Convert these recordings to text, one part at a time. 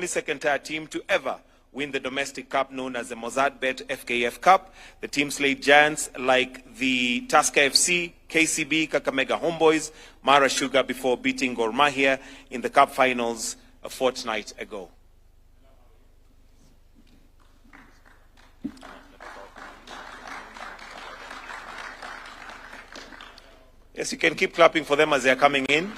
only second-tier team to ever win the domestic cup known as the Mozartbet FKF Cup. The team slayed giants like the Tusker FC, KCB, Kakamega Homeboys, Mara Sugar before beating Gor Mahia in the cup finals a fortnight ago. Yes, you can keep clapping for them as they are coming in.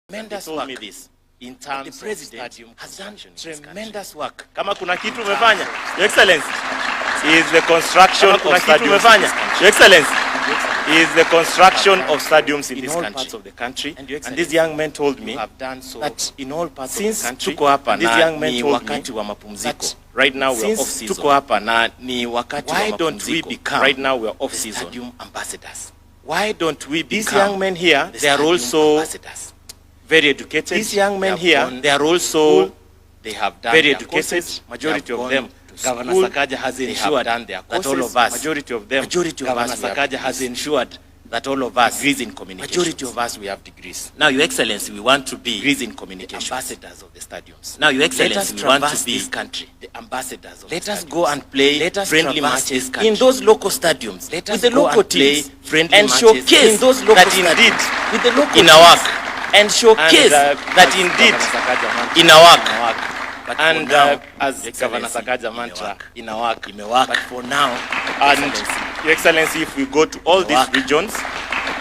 tremendous told work. me this in terms The president of stadium has done construction tremendous work. Kama kuna kitu umefanya, Your Excellency, is the construction of stadiums. Your Excellency, is the construction of stadiums in this all country. parts of the country. And these young men told me have done so that in all parts since of the country. tuko hapa And these na young men ni told me wakati wa mapumziko. that Right now we are since off season. tuko hapa na ni wakati wa Why don't we mapumziko. become right now we are off the season? stadium ambassadors? Why don't we These become young men here, they are stadium also ambassadors. very educated. These young men They have here, gone, they are also they have done very their educated. courses. Majority They have of them. gone to Governor school. Sakaja has They have ensured done their that all courses. of us, Majority of them, majority of Governor us, we have Sakaja has degrees. ensured that all of us, Degrees in communications. majority of us, we have degrees. Now, Your Excellency, we want to be Degrees in the communications. ambassadors of the stadiums. Now, Your Excellency, we want to be this country, the ambassadors of Let the us stadiums. go and play Let us friendly traverse matches this country. in those local stadiums Let with us the go local and play teams friendly and matches showcase in those local that stadiums indeed with the local in our teams. work and showcase that indeed in our work. But And for now, as Your Governor Excellency, Sakaja mantra, in our work, but for now, and Your Excellency, if we go to all these work. regions,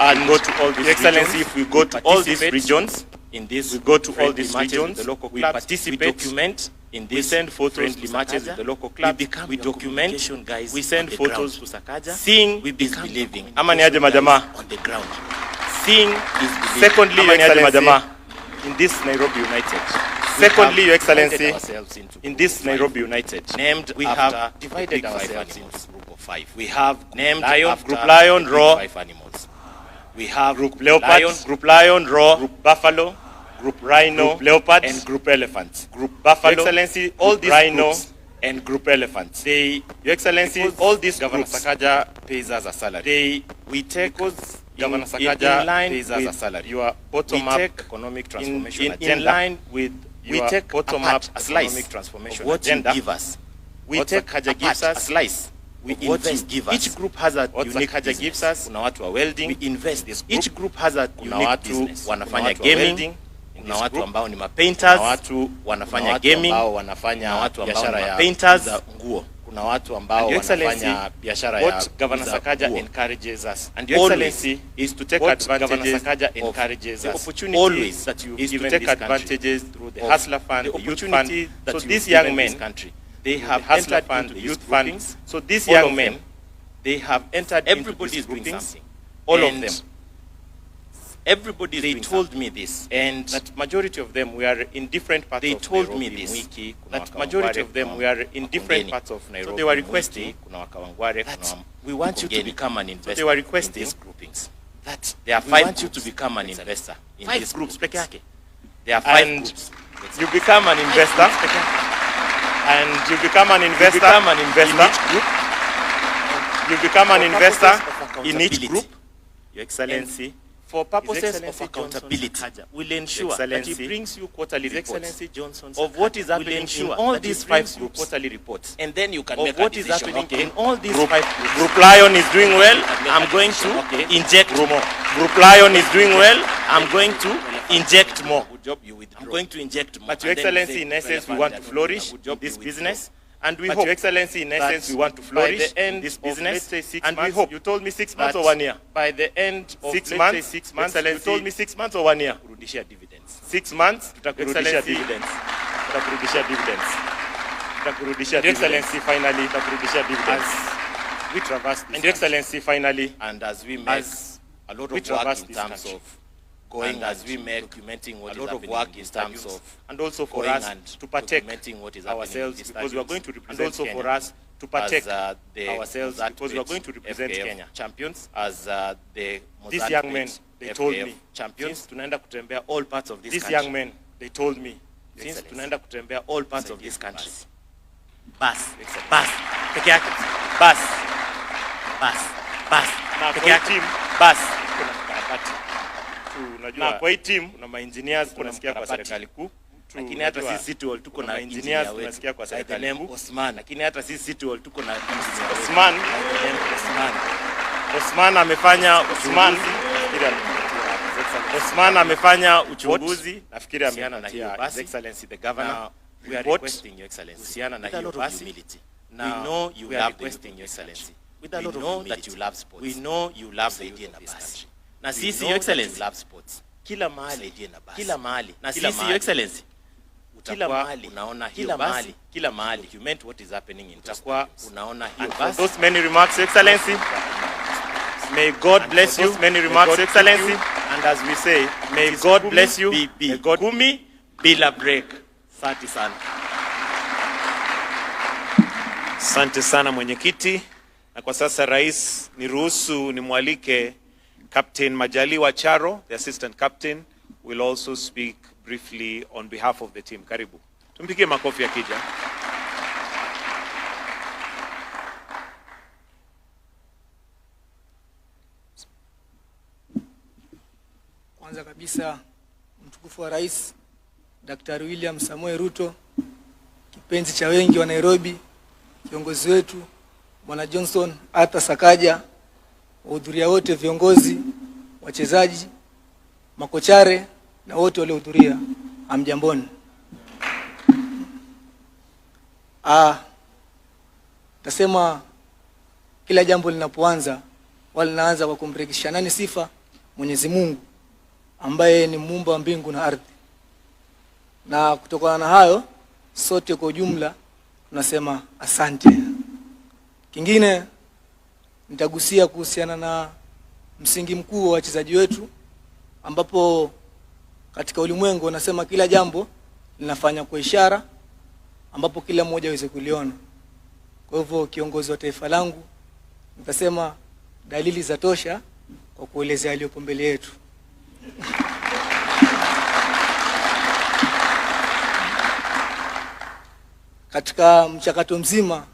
and go to all these Your Excellency, regions, if we go to all these participate regions, in this, we go to all friendly these matches regions, with the local we clubs, participate, we document in we this send photos friendly to matches Sakaja, with the local we clubs, become we your document, communication guys, we send on the photos ground. to Sakaja, Seeing we is become believing. Ama ni aje majama? On the ground. Seeing is believing. Secondly, Ama Your ni aje Excellency, majama? in this Nairobi United. We Secondly, Your have divided Excellency, ourselves into in this group of Nairobi United, named we after have the divided big five ourselves animals. into Group of five. we have Named Lion, after Group Lion, the big Raw, five animals. we have Group Leopard, Lion, Group Lion, Raw, Group Buffalo, Group Rhino, Group Leopard, and Group Elephant. Group Buffalo, Your Excellency, all Group these Rhino groups and Group Elephants. They, Your Excellency, all these Governor groups, Sakaja pays us a salary. We take Governor Sakaja in line pays us a with salary. Your bottom-up economic transformation agenda. in line with We your take bottom-up a slice economic transformation of what agenda. you give us. We What take Sakaja gives a us, slice. We of what invest. you give us. Each group has a What unique Sakaja business. gives us. Kuna watu wa welding. We invest. This group. Each group has a Kuna unique watu business. wanafanya Kuna watu wa gaming. welding. Kuna This watu group. ambao ni mapainters. Kuna watu wanafanya watu gaming. ambao wanafanya Kuna watu ambao biashara ni ya painters. kuuza nguo. Kuna watu ambao Your Excellency, wanafanya biashara what ya Governor kuuza Sakaja nguo. encourages us. And Your Always Excellency, is to take what Governor advantages Sakaja of encourages the us. opportunities Always that you've is to given take this country advantages through the of Hustler Fund, the the Youth opportunity Fund. that So you've these given young this men, country. they have Hustler entered Fund, into the the Youth Youth Fund. groupings. So these All young of men, them, they have entered everybody into is these doing groupings. something. All of And them. Everybody They doing told something. me this, And that majority of them we are in different parts they of told Nairobi, me this, Mwiki, kuna that Wakawangware, majority of them kuna we are in different Wakongeni. parts of Nairobi. So they were Mwiki, requesting, kuna Wakawangware, that kuna we want you to Wakongeni. become an So investor they were in requesting these groupings. that there are We five want you groups. to become an Excellent. investor in Five these groups groupings. peke yake. There are five And groups. you become an investor, And you become an investor. in each group. You become an For investor purposes of in each accountability. group. Your Excellency. for purposes His of Excellency accountability. Johnson Sakaja will ensure His that he Excellency, brings you quarterly His reports Excellency Johnson of what is Sakaja will happening in ensure all that he these brings five you groups. quarterly reports. And then you can Of make what a is decision. happening in all these group, five groups. Group Lion is doing well. make I'm a going decision. to inject more. Group Lion is doing well. I'm going to inject more. Good job, you withdraw. I'm going to inject more. But Your Your Excellency, Excellency, in essence, we Elephant, want they to are flourish doing a good job, this you business. And we But hope, Your Excellency, in essence, that we want to by flourish the end this of, business. let's say 6 And we months, hope you told me 6 months that or 1 year? by the end of 6 let's months, say 6 months, you Excellency, told me 6 months or 1 year? kurudishia dividends. 6 months, Tutakurudishia Excellency, dividends. tutakurudishia dividends. Tutakurudishia Your dividends. Excellency, finally, Tutakurudishia dividends. as we traverse this And Your country, Excellency, finally, and as we make as a lot we of work traverse in this terms country, of going and as we and make documenting what a is lot of happening work in in terms stadiums, of and also for going us and to partake documenting what is happening ourselves, in these because we are stadiums, going to and represent also Kenya, for us to partake as the ourselves, Mozart because we are Bet going to represent FKF Kenya champions, as the These Mozart young men, Bet they told FKF me, champions. since tunaenda kutembea all parts of this These country. young men, They told me, Your since Excellency, tunaenda kutembea all parts of Say this yes, country. bus. Bus. Peke yake. Bus. Bus. Na Peke kwa yake. team, Bus. kuna mkarabati. Na kwa hii team, kuna ma-engineers kuna tunasikia kwa mkarabati. serikali kuu. lakini hata Unajua, sisi City Hall tuko kuna na ma-engineers engineer wetu tunasikia kwa by the serikali name kuu. Osman, lakini hata sisi City Hall tuko na engineer wetu Osman, by the name Osman. Osman amefanya uchunguzi. Osman amefanya uchunguzi, nafikiri kuhusiana na hiyo amepatia basi. His Excellency the Governor. Now, we are report requesting Your Excellency kuhusiana na with a hiyo lot of basi. humility. Now, We know you we are love the requesting youth Your of this Excellency country. with a We lot of know humility. that you love sports. We know you love the Tusaidie youth na of this basi. country. Na We sisi know Your that you Excellency love sports. kila mahali, kila mahali. Na Kila sisi, mahali. Your Excellency, Kila mahali unaona hiyo kila basi, mahali, kila mahali document what is happening in utakuwa unaona hiyo and for basi. those many remarks, Your Excellency, may God bless you. Many remarks, Your Excellency, and as we say, may God bless you. May God Kumi bila break. Asante sana. Asante sana mwenyekiti. Na kwa sasa rais, niruhusu nimwalike Captain Majaliwa Charo, the assistant captain, will also speak briefly on behalf of the team. Karibu. Tumpigie makofi akija. Kwanza kabisa, mtukufu wa Rais Daktari William Samoei Ruto, kipenzi cha wengi wa Nairobi, kiongozi wetu Bwana Johnson Arthur Sakaja, wahudhuria wote, viongozi, wachezaji, makochare na wote waliohudhuria, amjamboni. Tasema kila jambo linapoanza wala linaanza kwa kumrekisha nani sifa? Mwenyezi Mungu ambaye ni muumba wa mbingu na ardhi. Na kutokana na hayo sote kwa ujumla tunasema asante. Kingine nitagusia kuhusiana na msingi mkuu wa wachezaji wetu, ambapo katika ulimwengu wanasema kila jambo linafanya kwa ishara ambapo kila mmoja aweze kuliona. Kwa hivyo kiongozi wa taifa langu, nitasema dalili za tosha kwa kuelezea yaliyopo mbele yetu. Katika mchakato mzima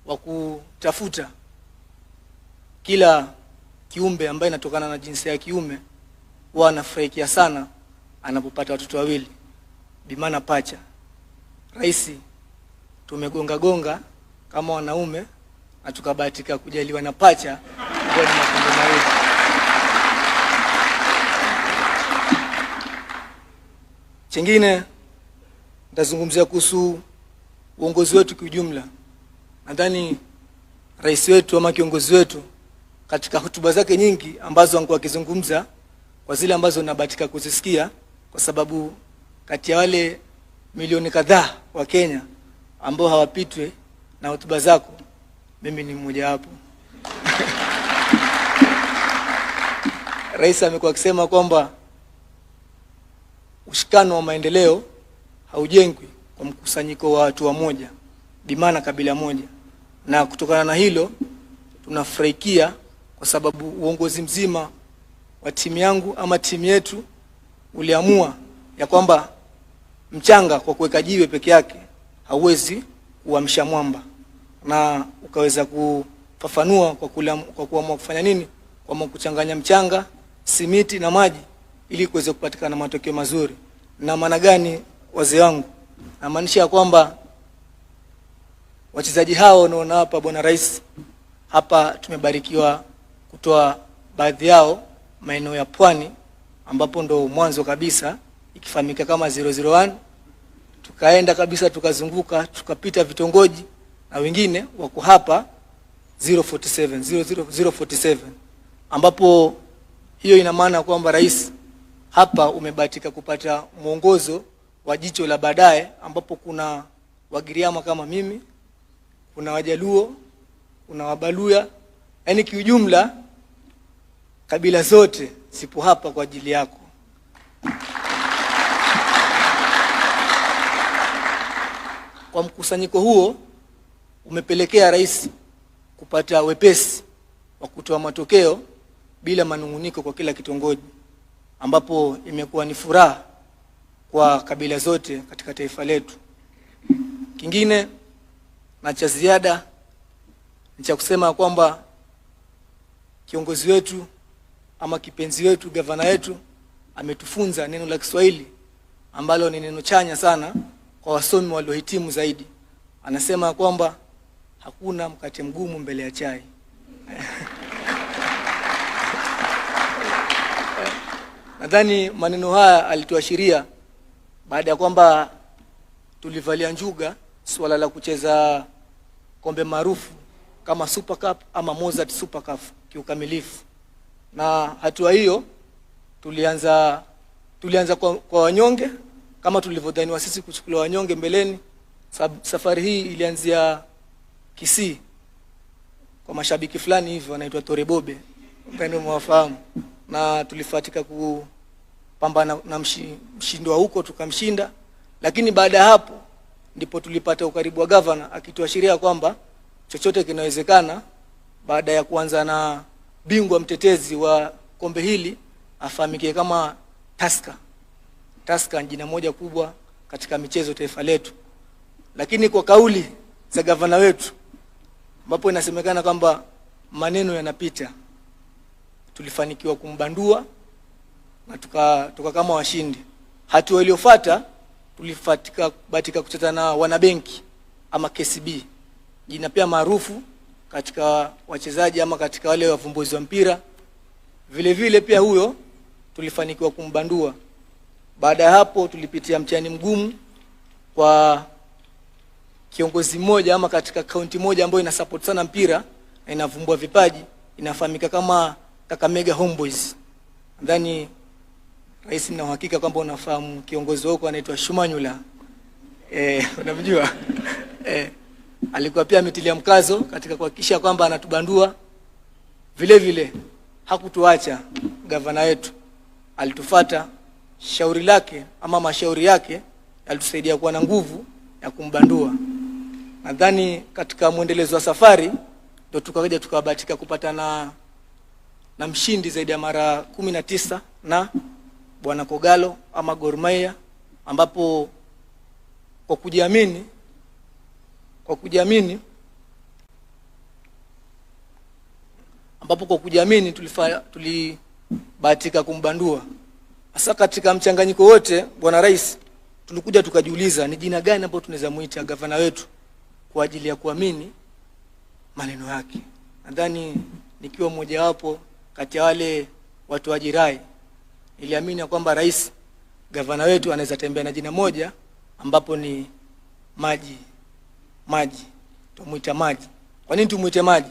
wa kutafuta kila kiumbe ambaye inatokana na jinsia ya kiume, huwa anafurahikia sana anapopata watoto wawili, bimana pacha. Rais, tumegonga kama wanaume na tukabahatika kujaliwa na pacha ambao ni makundi mawili. Chengine nitazungumzia kuhusu uongozi wetu kiujumla. Nadhani rais wetu ama kiongozi wetu katika hotuba zake nyingi ambazo angekuwa akizungumza, kwa zile ambazo nabahatika kuzisikia, kwa sababu kati ya wale milioni kadhaa wa Kenya ambao hawapitwe na hotuba zako, mimi ni mmoja wapo. Rais amekuwa akisema kwamba ushikano wa maendeleo haujengwi kwa mkusanyiko wa watu wa moja, bimana kabila moja. Na kutokana na hilo tunafurahikia kwa sababu uongozi mzima wa timu yangu ama timu yetu uliamua ya kwamba mchanga kwa kuweka jiwe peke yake hauwezi kuamsha mwamba, na ukaweza kufafanua kwa kuamua kufanya nini? Kwa kuchanganya mchanga, simiti na maji ili kuweza kupatikana matokeo mazuri. Na maana gani wazee wangu? Na maanisha ya kwamba wachezaji hao unaona hapa, bwana rais, hapa tumebarikiwa kutoa baadhi yao maeneo ya pwani ambapo ndo mwanzo kabisa ikifahamika kama 001, tukaenda kabisa tukazunguka tukapita vitongoji, na wengine wako hapa 047 ambapo hiyo ina maana kwamba rais hapa umebahatika kupata mwongozo wa jicho la baadaye, ambapo kuna Wagiriama kama mimi, kuna Wajaluo, kuna Wabaluya, yaani kiujumla kabila zote sipo hapa kwa ajili yako. Kwa mkusanyiko huo umepelekea rais kupata wepesi wa kutoa matokeo bila manunguniko kwa kila kitongoji, ambapo imekuwa ni furaha kwa kabila zote katika taifa letu. Kingine na cha ziada ni cha kusema kwamba kiongozi wetu ama kipenzi wetu, gavana wetu, ametufunza neno la Kiswahili ambalo ni neno chanya sana kwa wasomi waliohitimu zaidi. Anasema kwamba hakuna mkate mgumu mbele ya chai. Nadhani maneno haya alituashiria baada ya kwamba tulivalia njuga swala la kucheza kombe maarufu kama Super Cup ama Mozart Super Cup kiukamilifu. Na hatua hiyo tulianza kwa wanyonge kama tulivyodhaniwa sisi kuchukuliwa wanyonge mbeleni. Safari hii ilianzia Kisii kwa mashabiki fulani hivi wanaitwa Torebobe, mpendo mwafahamu, na tulifatika kupambana na mshindi wa huko tukamshinda. Lakini baada ya hapo ndipo tulipata ukaribu wa governor akituashiria kwamba chochote kinawezekana baada ya kuanza na bingwa mtetezi wa kombe hili afahamike kama Tusker. Tusker ni jina moja kubwa katika michezo taifa letu. Lakini kwa kauli za gavana wetu ambapo inasemekana kwamba maneno yanapita, tulifanikiwa kumbandua na tuka kama washindi. Hatua iliyofuata tulibahatika kucheza na wanabenki ama KCB, jina pia maarufu katika wachezaji ama katika wale wavumbuzi wa mpira. Vile vile pia huyo tulifanikiwa kumbandua. Baada ya hapo tulipitia mtihani mgumu kwa kiongozi mmoja ama katika kaunti moja ambayo ina support sana mpira na inavumbua vipaji, inafahamika kama Kakamega Homeboys. Nadhani rais, na uhakika kwamba unafahamu kiongozi wako anaitwa Shumanyula. Unamjua? Alikuwa pia ametilia mkazo katika kuhakikisha kwamba anatubandua. Vile vile hakutuacha gavana wetu, alitufuata. Shauri lake ama mashauri yake yalitusaidia kuwa na nguvu ya kumbandua. Nadhani katika mwendelezo wa safari ndio tukaja tukabahatika kupata na mshindi zaidi ya mara 19 na Bwana Kogalo ama Gor Mahia, ambapo kwa kujiamini tulibahatika kumbandua. Hasa katika mchanganyiko wote, Bwana Rais, tulikuja tukajiuliza ni jina gani ambalo tunaweza muita gavana wetu kwa ajili ya kuamini maneno yake. Nadhani nikiwa mmoja wapo kati ya wale watu wa jirai, niliamini kwamba rais, gavana wetu anaweza tembea na jina moja ambapo ni maji. Tumuita maji. Kwa nini tumuite maji?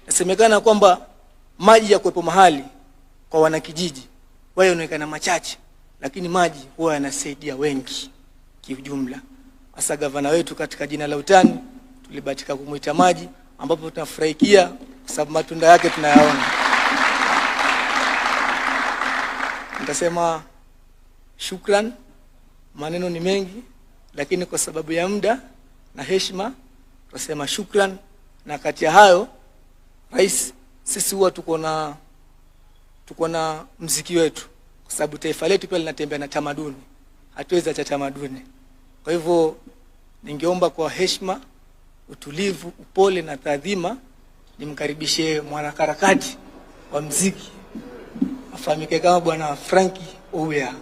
Nasemekana kwamba maji ya kuwepo mahali kwa wanakijiji wao yanaonekana machache, lakini maji huwa yanasaidia wengi kiujumla. Hasa gavana wetu katika jina la utani tulibahatika kumuita maji, ambapo tunafurahikia kwa sababu matunda yake tunayaona. Nitasema shukran, maneno ni mengi, lakini kwa sababu ya muda na heshima tutasema shukran. Na kati ya hayo, rais, sisi huwa tuko na mziki wetu, kwa sababu taifa letu pia linatembea na tamaduni, hatuwezi acha tamaduni. Kwa hivyo ningeomba kwa heshima, utulivu, upole na taadhima nimkaribishe mwanaharakati wa mziki afahamike kama Bwana Frankie Ouya.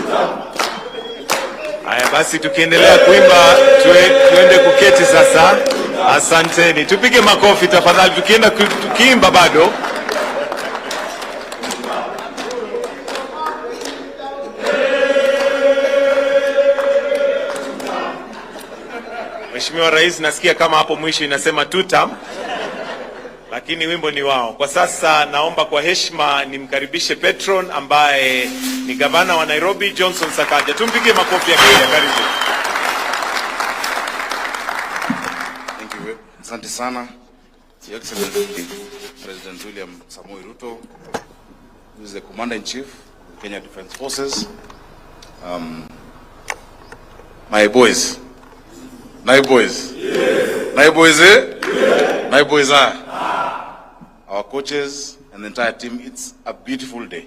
Ruto! Basi tukiendelea kuimba tuende kuketi sasa. Asanteni. Tupige makofi tafadhali tukiimba bado. Mheshimiwa Rais, nasikia kama hapo mwisho inasema tutam, lakini wimbo ni wao. Kwa sasa naomba kwa heshima nimkaribishe Petron ambaye ni gavana wa Nairobi, Johnson Sakaja. Tumpige makofi yake. Karibu. Thank you. Asante sana. Your Excellency President William Samoei Ruto, who is the Commander-in-Chief of the Kenya Defence Forces. My boys. My boys. Yes. My boys, eh? Yes. My boys are. Our coaches and the entire team, it's a beautiful day.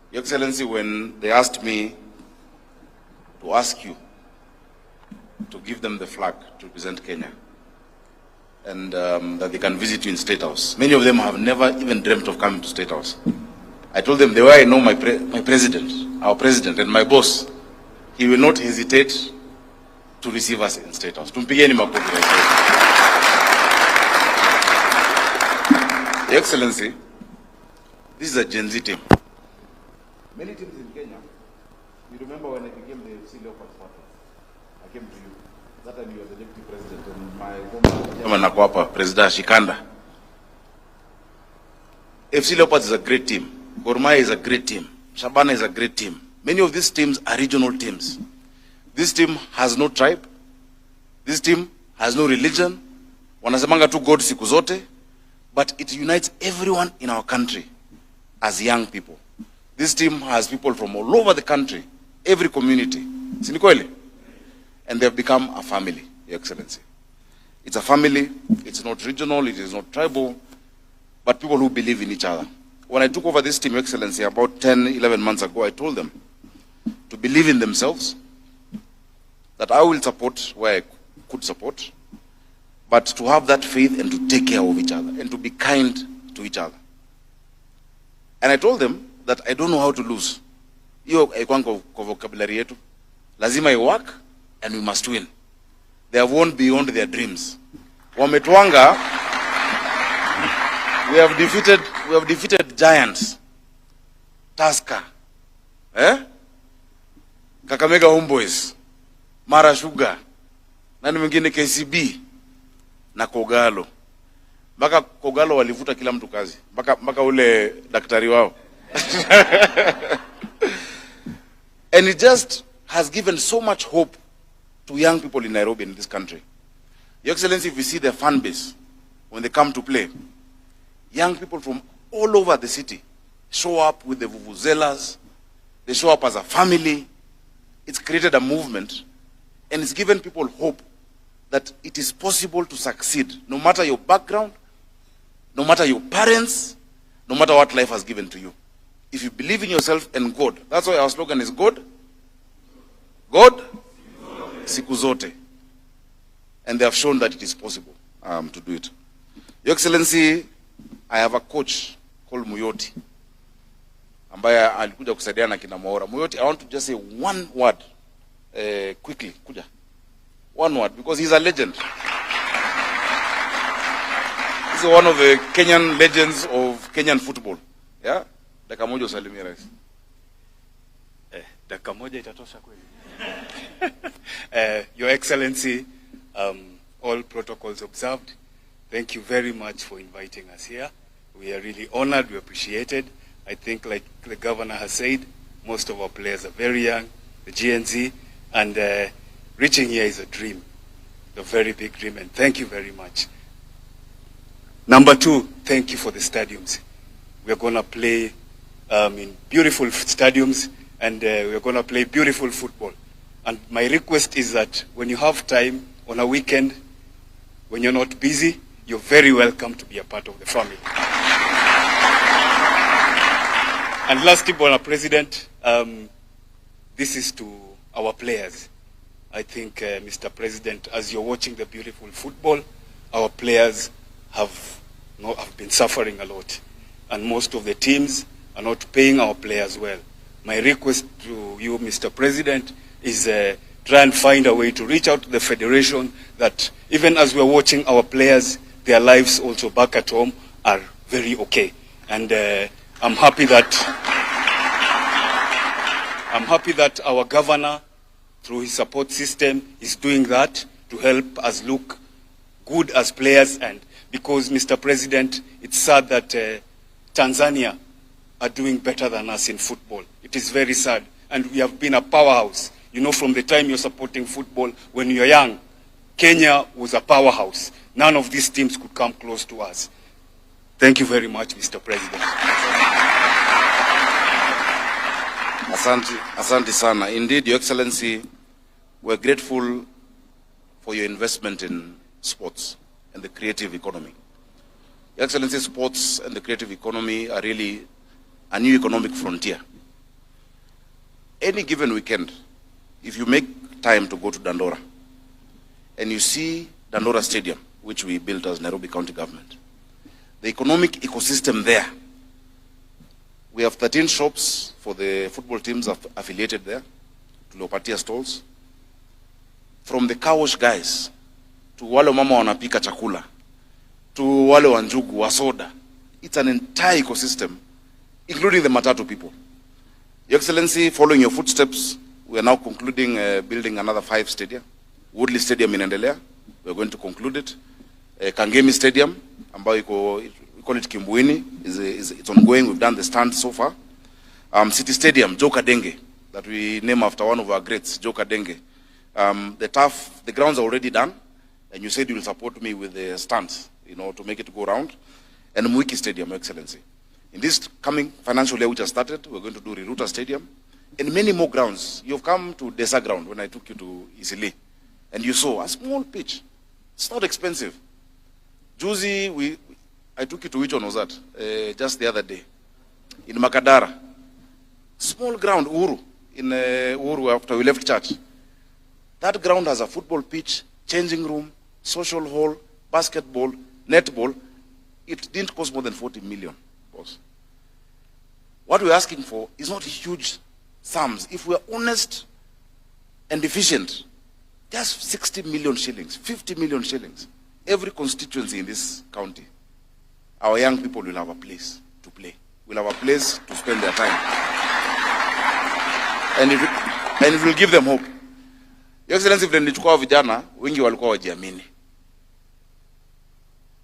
Your Excellency, when they asked me to ask you to give them the flag to represent Kenya, and that they can visit you in State House. Many of them have never even dreamt of coming to State House. I told them the way I know my president, our president and my boss, he will not hesitate to receive us in State House. Tumpigeni makofi. Your Excellency, this is a Gen Z team. Many teams in Kenya, you remember when I became the FC Leopards partner, I came to you. That time you were the deputy president and my former chairman President Shikanda. FC Leopards is a great team. Gor Mahia is a great team. Shabana is a great team. Many of these teams are regional teams. This team has no tribe. This team has no religion. Wanasemanga tu God siku zote. But it unites everyone in our country as young people. This team has people from all over the country, every community. Si ni kweli? And they have become a family, Your Excellency. It's a family, it's not regional, it is not tribal, but people who believe in each other. When I took over this team, Your Excellency, about 10, 11 months ago, I told them to believe in themselves, that I will support where I could support, but to have that faith and to take care of each other and to be kind to each other. And I told them that I don't know how to lose. Hiyo haikuwa kwa vocabulary yetu. Lazima I work and we must win. They have won beyond their dreams. Wametwanga, we have defeated giants. Tusker, Kakamega Homeboys, Mara Sugar, nani mwingine KCB na Kogalo. Mpaka Kogalo walivuta kila mtu kazi. Mpaka ule daktari wao. And it just has given so much hope to young people in Nairobi, in this country. Your Excellency, if you see their fan base, when they come to play, young people from all over the city show up with the vuvuzelas, they show up as a family. It's created a movement, and it's given people hope that it is possible to succeed, no matter your background, no matter your parents, no matter what life has given to you. If you believe in yourself and God, that's why our slogan is God, siku zote. And they have shown that it is possible to do it. Your Excellency, I have a coach called Muyoti, ambaye alikuja kusaidia na kina Maora. Muyoti, I want to just say one word quickly. Kuja. One word, because he's a legend. He's one of the Kenyan legends of Kenyan football. Yeah? Dakika moja usalimie rais. Dakika moja itatosha kweli. Your Excellency, all protocols observed, thank you very much for inviting us here. We are really honored, we appreciate it. I think, like the governor has said, most of our players are very young, the GNZ, and reaching here is a dream, a very big dream, and thank you very much. Number two, thank you for the stadiums. We are going to play in beautiful stadiums, and we are going to play beautiful football. And my request is that when you have time on a weekend, when you're not busy, you're very welcome to be a part of the family. And lastly, Mr. President, this is to our players. I think, Mr. President, as you're watching the beautiful football, our players have been suffering a lot. And most of the teams are not paying our players well. My request to you, Mr. President, is try and find a way to reach out to the federation that even as we're watching our players, their lives also back at home are very okay. And I'm happy that our governor, through his support system, is doing that to help us look good as players. And because, Mr. President, it's sad that Tanzania are doing better than us in football. It is very sad. And we have been a powerhouse. You know, from the time you're supporting football, when you're young, Kenya was a powerhouse. None of these teams could come close to us. Thank you very much, Mr. President. Asante sana. Indeed, Your Excellency, we're grateful for your investment in sports and the creative economy. Your Excellency, sports and the creative economy are really a new economic frontier. Any given weekend, if you make time to go to Dandora and you see Dandora Stadium, which we built as Nairobi County Government, the economic ecosystem there, we have 13 shops for the football teams affiliated there, tuliopatia stalls. From the car wash guys, to wale mama wanapika chakula, to wale wanjugu, wa soda. It's an entire ecosystem, including the matatu people. Your Excellency, following your footsteps, we are now concluding building another 5 stadia. Woodley Stadium inaendelea, we are going to conclude it. Kangemi Stadium, ambayo we call it Kimbuini, it's ongoing. We've done the stand so far. City Stadium, Joka Denge, that we name after one of our greats, Joka Denge. The grounds are already done, and you said you will support me with the stands, you know, to make it go round. And Mwiki Stadium, Your Excellency. In this coming financial year which has started, we're going to do Ruto Stadium and many more grounds. You've come to Desa ground when I took you to Isili, and you saw a small pitch. It's not expensive. Juzi, I took you to which one was that? Just the other day. In Makadara. Small ground, Uhuru. In Uhuru after we left church. That ground has a football pitch, changing room, social hall, basketball, netball. It didn't cost more than 40 million. Boss. What we're asking for is not huge sums. If we're honest and efficient, just 60 million shillings, 50 million shillings. Every constituency in this county, our young people will have a place to play. Will have a place to spend their time. And it will give them hope. Your Excellency, if nilichukua vijana, wengi walikuwa wajiamini.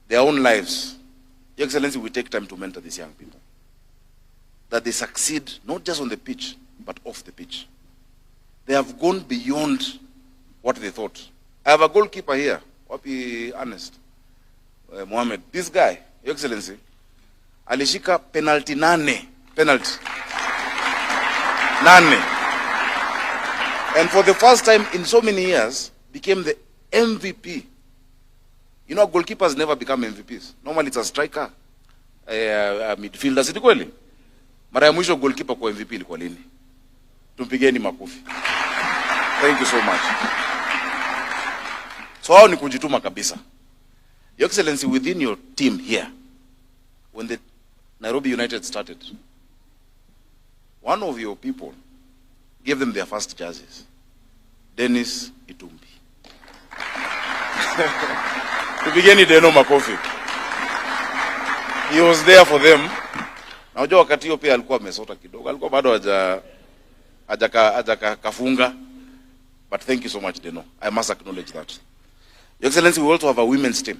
Their own lives. Your Excellency, we take time to mentor these young people. That they succeed, not just on the pitch, but off the pitch. They have gone beyond what they thought. I have a goalkeeper here, wapi honest, Mohammed. This guy, Your Excellency, alishika penalty 9. Penalty. 9. And for the first time in so many years, became the MVP. You know, goalkeepers never become MVPs. Normally it's a striker, a midfielder. Si kweli? Mara ya mwisho goalkeeper kwa MVP ilikuwa lini? Tumpigeni makofi. Thank you so much. So hao ni kujituma kabisa. Your Excellency, within your team here, when the Nairobi United started, one of your people gave them their first jerseys. Dennis Itumbi. Tupigeni Deno makofi. He was there for them. Na unajua wakati hiyo pia alikuwa amesota kidogo. Alikuwa bado haja kafunga. But thank you so much, Deno. I must acknowledge that. Your Excellency, we also have a women's team.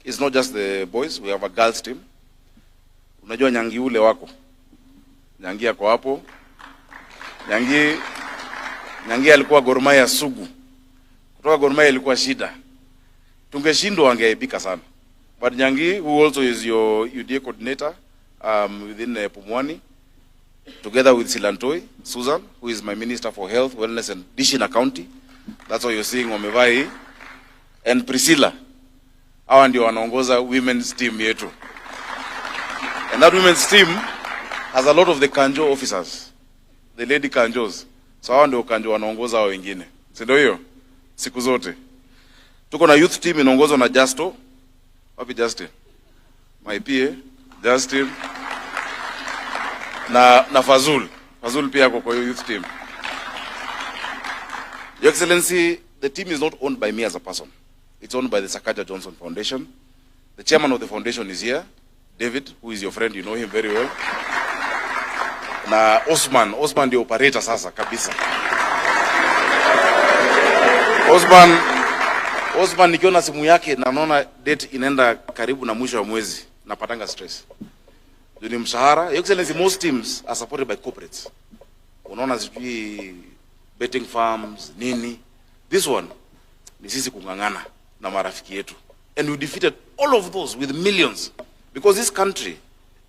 It's not just the boys, we have a girls team. Unajua Nyangi ule wako. Nyangi yako hapo. Nyangi alikuwa Gor Mahia sugu. Kutoka Gor Mahia ilikuwa shida. Tungeshindwa wangeaibika sana. But Nyangi, who also is your UDA coordinator within Pumwani, together with Silantoi, Susan, who is my Minister for Health, Wellness and Dishina County. That's what you're seeing wamevai. And Priscilla, hawa ndio wanaongoza women's team yetu. And that women's team has a lot of the Kanjo officers. The lady Kanjos. So hawa ndio Kanjo wanaongoza hao wengine. Si ndio hiyo? Siku zote. Tuko na youth team inaongozwa na Justo. Wapi Justin? My PA, Justin. Na Fazul. Fazul pia kwa youth team. Your Excellency, the team is not owned by me as a person. It's owned by the Sakaja Johnson Foundation. The chairman of the foundation is here, David, who is your friend, you know him very well. Na Osman the operator sasa kabisa. Osman nikiona simu yake na naona date inaenda karibu na mwisho wa mwezi, napatanga stress. Ni mshahara. Your Excellency, most teams are supported by corporates. Unaona sijui betting farms, nini. This one ni sisi kungangana na marafiki yetu. And we defeated all of those with millions. Because this country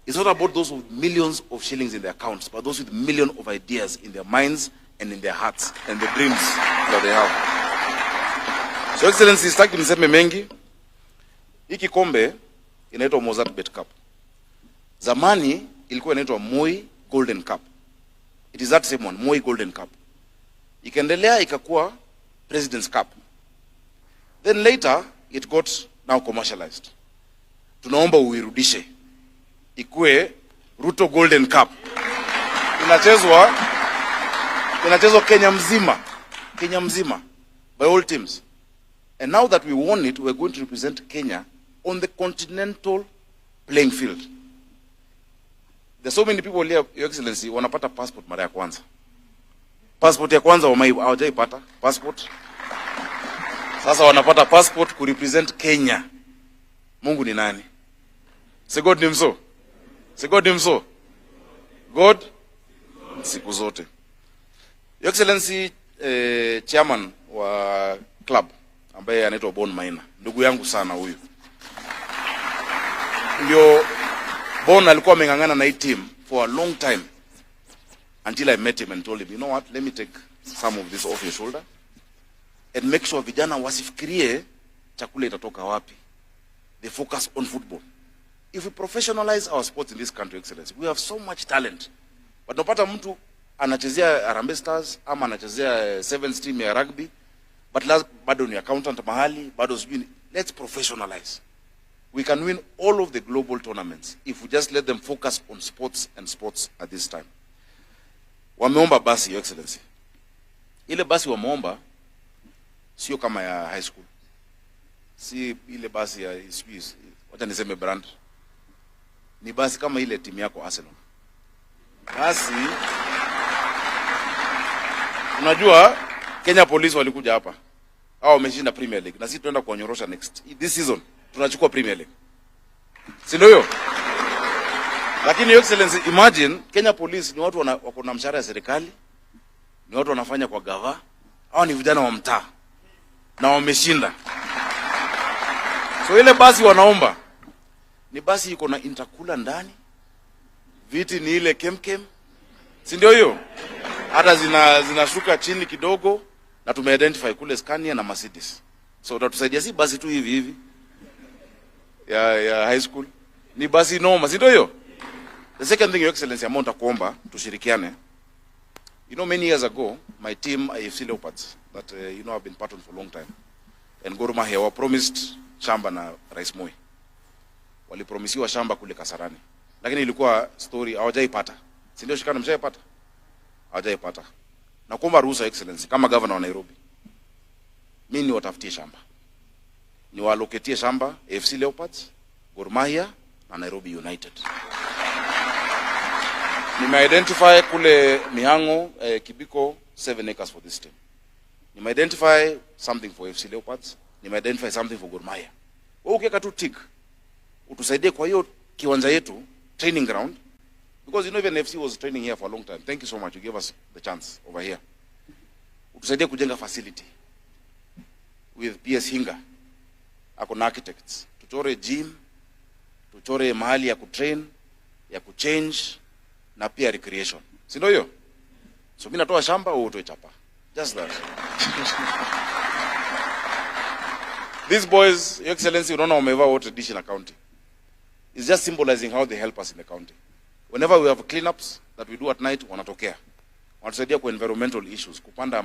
is not about those with millions of shillings in their accounts, but those with millions of ideas in their minds and in their hearts and the dreams that they have. So Excellency, sitaki niseme mengi. Hii kikombe inaitwa Mozart Bet Cup. Zamani ilikuwa inaitwa Moi Golden Cup. It is that same one, Moi Golden Cup. Ikaendelea ikakuwa President's Cup. Then later it got now commercialized. Tunaomba uirudishe ikue Ruto Golden Cup. Inachezwa Kenya mzima by all teams. And now that we won it, we are going to represent Kenya on the continental playing field. There's so many people here, Your Excellency, wanapata passport mara ya kwanza. Passport ya kwanza hawajaipata passport. Sasa wanapata passport ku represent Kenya. Mungu ni nani? Si God ni mso? Si God ni mso? God siku zote. Your Excellency, chairman wa club ambaye anaitwa Bon Maina, ndugu yangu sana huyu. Ndio Bon alikuwa amengangana na hii team for a long time until I met him and told him, you know what, let me take some of this off your shoulder and make sure vijana wasifikirie chakula itatoka wapi. They focus on football. If we professionalize our sports in this country, Excellency, we have so much talent. But unapata mtu anachezea Harambee Stars ama anachezea sevens team ya rugby, but bado ni accountant mahali, bado sijui. Let's professionalize. We can win all of the global tournaments if we just let them focus on sports and sports at this time. Wameomba basi, Your Excellency. Ile basi wameomba sio kama ya high school. Si ile basi ya Swiss, wacha niseme brand. Ni basi kama ile timu yako Arsenal. Basi unajua Kenya Police walikuja hapa. Hao wameshinda Premier League na sisi tunaenda kuonyorosha this season. Tunachukua Premier League. Si ndio hiyo? Lakini Your Excellency, imagine Kenya Police ni watu wako na mshahara ya serikali. Ni watu wanafanya kwa gava. Hao ni vijana wa mtaa. Na wameshinda. So ile basi wanaomba ni basi iko na intercooler ndani. Viti ni ile kemkem. Si ndio hiyo? Hata zinashuka chini kidogo na tumeidentify kule Scania na Mercedes. So utatusaidia si basi tu hivi ya high school. Ni basi noma, si ndio hiyo? The second thing, Your Excellency, amount kuomba tushirikiane. You know, many years ago, my team, AFC Leopards, that you know I've been part of for a long time, and Gor Mahia were promised shamba na Rais Moi. Walipromisiwa shamba kule Kasarani. Lakini ilikuwa story hawajaipata. Si ndio shikana mshaipata? Hawajaipata. Na kuomba ruhusa, Excellency, kama governor wa Nairobi. Mimi niwatafutie shamba. Niwaloketie shamba AFC Leopards, Gor Mahia na Nairobi United. Nime-identify kule Mihango, Kibiko, 7 acres for this team. Nime-identify something for AFC Leopards. Nime-identify something for Gor Mahia. Wewe ukiweka tu tick, utusaidie kwa hiyo kiwanja yetu, training ground. Because you know even AFC was training here for a long time. Thank you so much. You gave us the chance over here. Utusaidie kujenga facility with PS Hinga. Ako na architects. Tuchore gym, tuchore mahali ya kutrain, ya kuchange, na pia recreation. Si ndio hiyo? So mimi natoa shamba au utoe chapa. Just that. These boys, Your Excellency, unaona wamevaa wote traditional county. It's just symbolizing how they help us in the county. Whenever we have cleanups that we do at night, wanatokea. Wanatusaidia kwa environmental issues, kupanda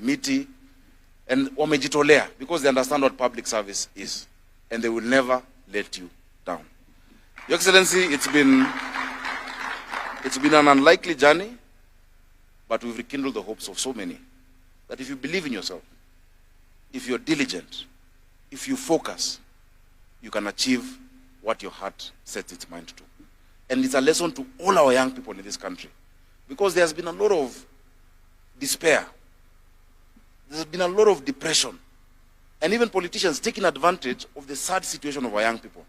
miti, and wamejitolea because they understand what public service is, and they will never let you down. Your Excellency, it's been an unlikely journey, but we've rekindled the hopes of so many. that if you believe in yourself, if you're diligent, if you focus, you can achieve what your heart sets its mind to. And it's a lesson to all our young people in this country. Because there has been a lot of despair. There's been a lot of depression. And even politicians taking advantage of the sad situation of our young people.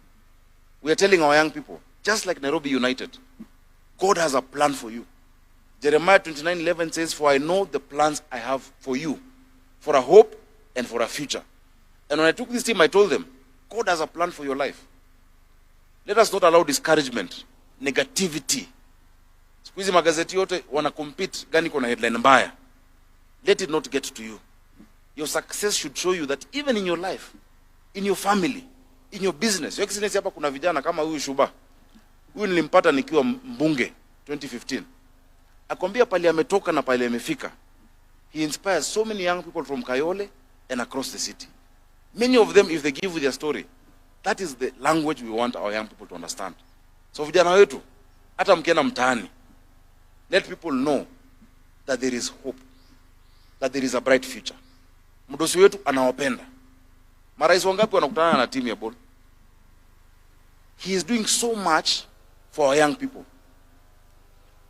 We are telling our young people, just like Nairobi United, God has a plan for you. Jeremiah 29:11 says, "For I know the plans I have for you, for a hope and for a future." And when I took this team, I told them, God has a plan for your life. Let us not allow discouragement, negativity. Siku hizi magazeti yote wana compete gani kuna headline mbaya. Let it not get to you. Your success should show you that even in your life, in your family, in your business. Your Excellency, hapa kuna vijana kama huyu Shuba. Huyu nilimpata nikiwa mbunge 2015. Akwambia pale ametoka na pale amefika. He inspires so many young people from Kayole and across the city. Many of them, if they give you their story, that is the language we want our young people to understand. So vijana wetu, hata mkienda mtaani, let people know that there is hope, that there is a bright future. Mdosi wetu anawapenda. Marais wangapi wanakutana na timu ya ball? He is doing so much for our young people.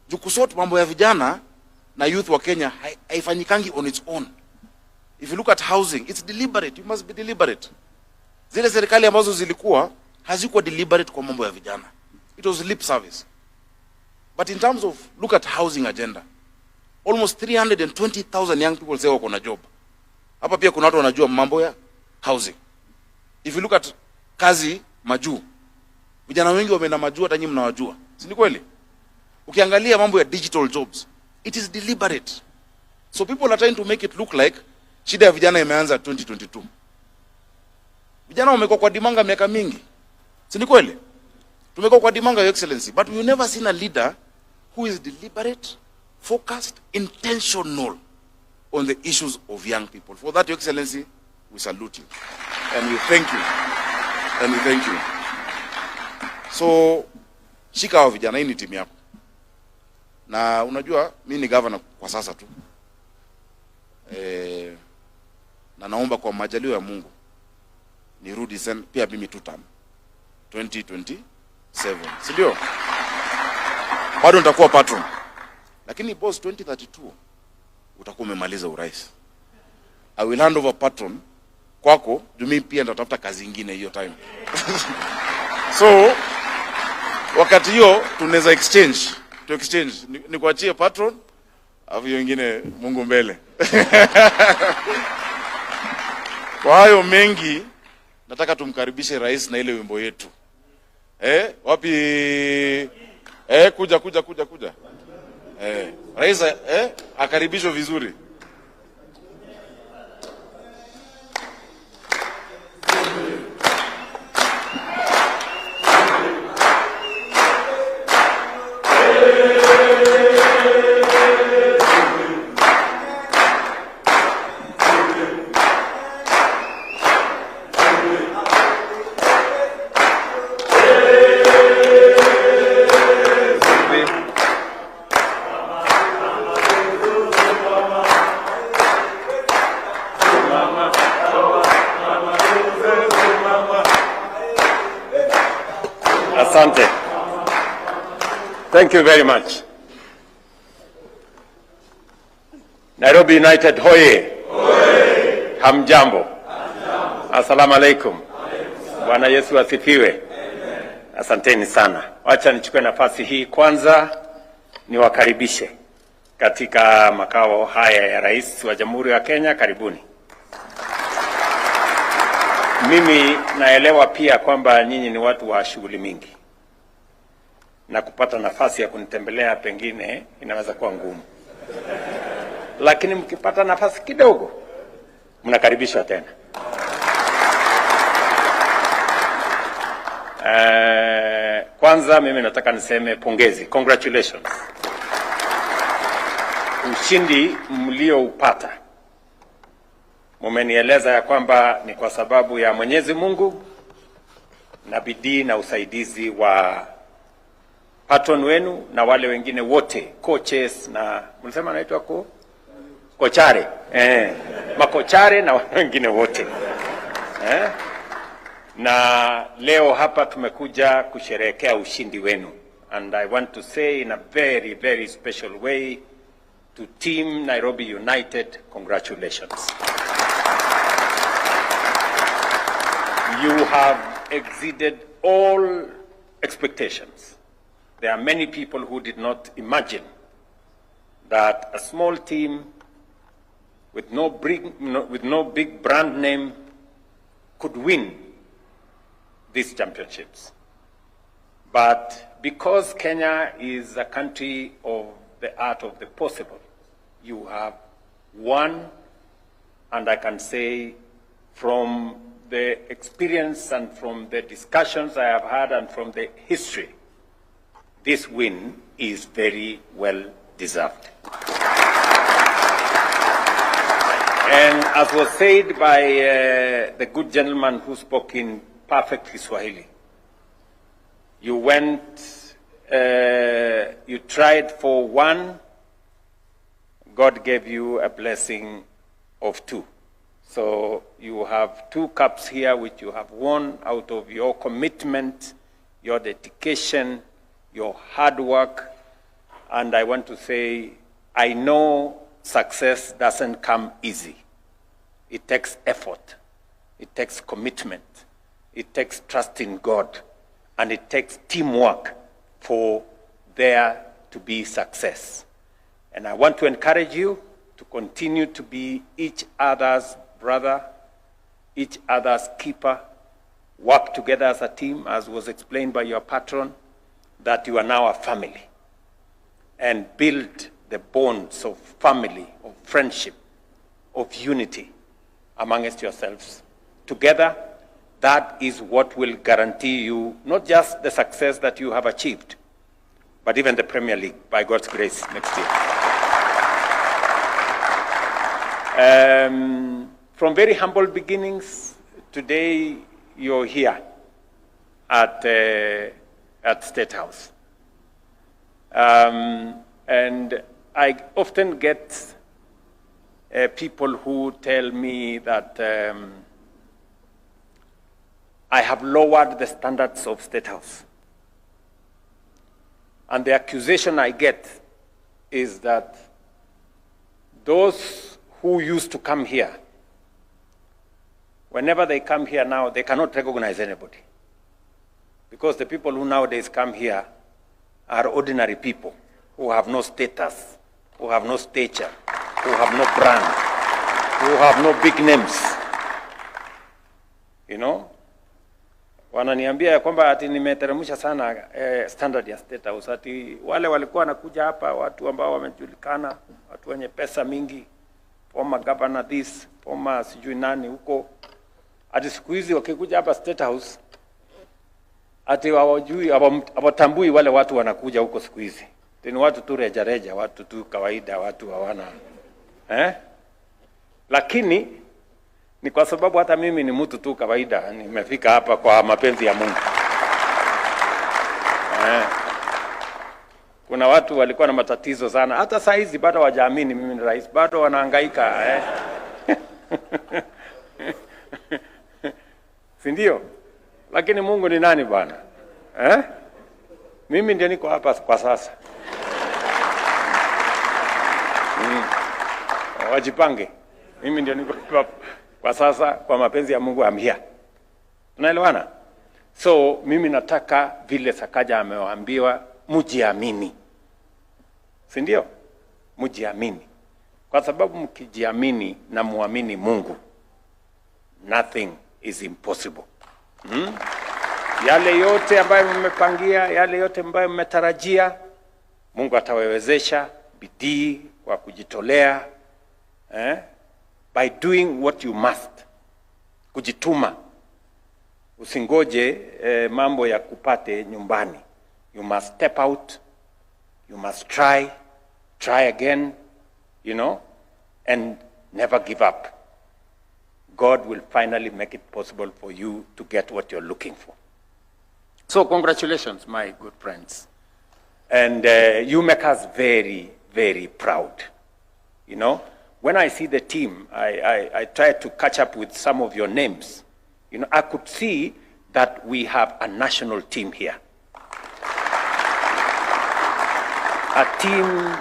Jukusot mambo ya vijana na youth wa Kenya haifanyikangi on its own. If you look at housing, it's deliberate. You must be deliberate. Zile serikali ambazo zilikuwa hazikuwa deliberate kwa mambo ya vijana. It was lip service. But in terms of, look at housing agenda. Almost 320,000 young people say wako na job. Hapa pia kuna watu wanajua mambo ya housing. If you look at kazi majuu, vijana wengi wameenda majuu, hata nyinyi mnawajua. Si ni kweli? Ukiangalia mambo ya digital jobs, it is deliberate. So people are trying to make it look like shida ya vijana imeanza 2022. Vijana wamekuwa kwa dimanga miaka mingi. Si ni kweli? Tumekuwa kwa dimanga, Your Excellency, but we've never seen a leader who is deliberate, focused, intentional on the issues of young people. For that, Your Excellency, we salute you. And we thank you. And we thank you. So, shika wa vijana, hii ni timu yako. Na unajua, mimi ni governor kwa sasa tu. Na naomba kwa majaliwa ya Mungu nirudi pia mimi tutam 2027. Si ndio? Bado nitakuwa patron. Lakini boss, 2032 utakuwa umemaliza urais. I will hand over patron kwako, mimi pia nitatafuta kazi nyingine hiyo time. So wakati hiyo tunaweza exchange, ni kuachie patron, afu wengine Mungu mbele. Kwa hayo mengi nataka tumkaribishe rais na ile wimbo yetu. Wapi? Kuja. Rais akaribishwe vizuri. Asante. Thank you very much. Nairobi United hoye. Hoye. Hamjambo. Assalamu alaikum. Bwana Yesu asifiwe. Asanteni sana. Wacha nichukue nafasi hii kwanza niwakaribishe katika makao haya ya Rais wa Jamhuri ya Kenya. Karibuni. Mimi naelewa pia kwamba nyinyi ni watu wa shughuli mingi. Na kupata nafasi ya kunitembelea pengine inaweza kuwa ngumu. Lakini mkipata nafasi kidogo, mnakaribishwa tena. Kwanza mimi nataka niseme pongezi. Congratulations. Ushindi mlioupata. Mumenieleza ya kwamba ni kwa sababu ya Mwenyezi Mungu na bidii na usaidizi wa patron wenu na wale wengine wote, coaches na mlisema anaitwa Kochare, makochare na wengine wote. Na leo hapa tumekuja kusherehekea ushindi wenu. And I want to say in a very, very special way to Team Nairobi United, congratulations. You have exceeded all expectations. There are many people who did not imagine that a small team with no big brand name could win these championships. But because Kenya is a country of the art of the possible, you have won, and I can say from the experience and from the discussions I have had and from the history, this win is very well deserved. And as was said by the good gentleman who spoke in perfect Kiswahili, you went, you tried for one, God gave you a blessing of two. So you have 2 cups here which you have won out of your commitment, your dedication, your hard work. And I want to say, I know success doesn't come easy. It takes effort. It takes commitment. It takes trust in God. And it takes teamwork for there to be success. And I want to encourage you to continue to be each other's brother, each other's keeper, work together as a team, as was explained by your patron, that you are now a family, and build the bonds of family, of friendship, of unity amongst yourselves. Together, that is what will guarantee you not just the success that you have achieved, but even the Premier League, by God's grace, next year. From very humble beginnings, today you're here at State House. And I often get people who tell me that I have lowered the standards of State House. And the accusation I get is that those who used to come here, whenever they come here now, they cannot recognize anybody. Because the people who nowadays come here are ordinary people who have no status, who have no stature, who have no brand, who have no big names. You know? Wananiambia ya kwamba ati nimeteremsha sana standard ya State House. Ati wale walikuwa wanakuja hapa watu ambao wamejulikana, watu wenye pesa mingi, former governor this, former sijui nani huko. Ati siku hizi wakikuja hapa State House, ati hawajui, hawatambui wale watu wanakuja huko siku hizi. Ni watu tu reja, watu tu kawaida, watu hawana. Lakini ni kwa sababu hata mimi ni mtu tu kawaida, nimefika hapa kwa mapenzi ya Mungu. Kuna watu walikuwa na matatizo sana, hata saa hizi bado hawajaamini mimi ni rais, bado wanahangaika. Si ndio? Lakini Mungu ni nani bwana? Mimi ndio niko hapa kwa sasa. Wajipange. Mimi ndio niko hapa kwa sasa kwa mapenzi ya Mungu, I'm here. Tunaelewana? So mimi nataka vile Sakaja amewaambiwa, mujiamini. Si ndio? Mujiamini. Kwa sababu mkijiamini na muamini Mungu, nothing is impossible. Yale yote ambayo mmepangia, yale yote ambayo mmetarajia, Mungu atawawezesha. Bidii kwa kujitolea, by doing what you must. Kujituma. Usingoje mambo ya kupate nyumbani. You must step out. You must try again, you know, and never give up. God will finally make it possible for you to get what you're looking for. So congratulations, my good friends. And you make us very, very proud. You know, when I see the team, I try to catch up with some of your names. You know, I could see that we have a national team here. A team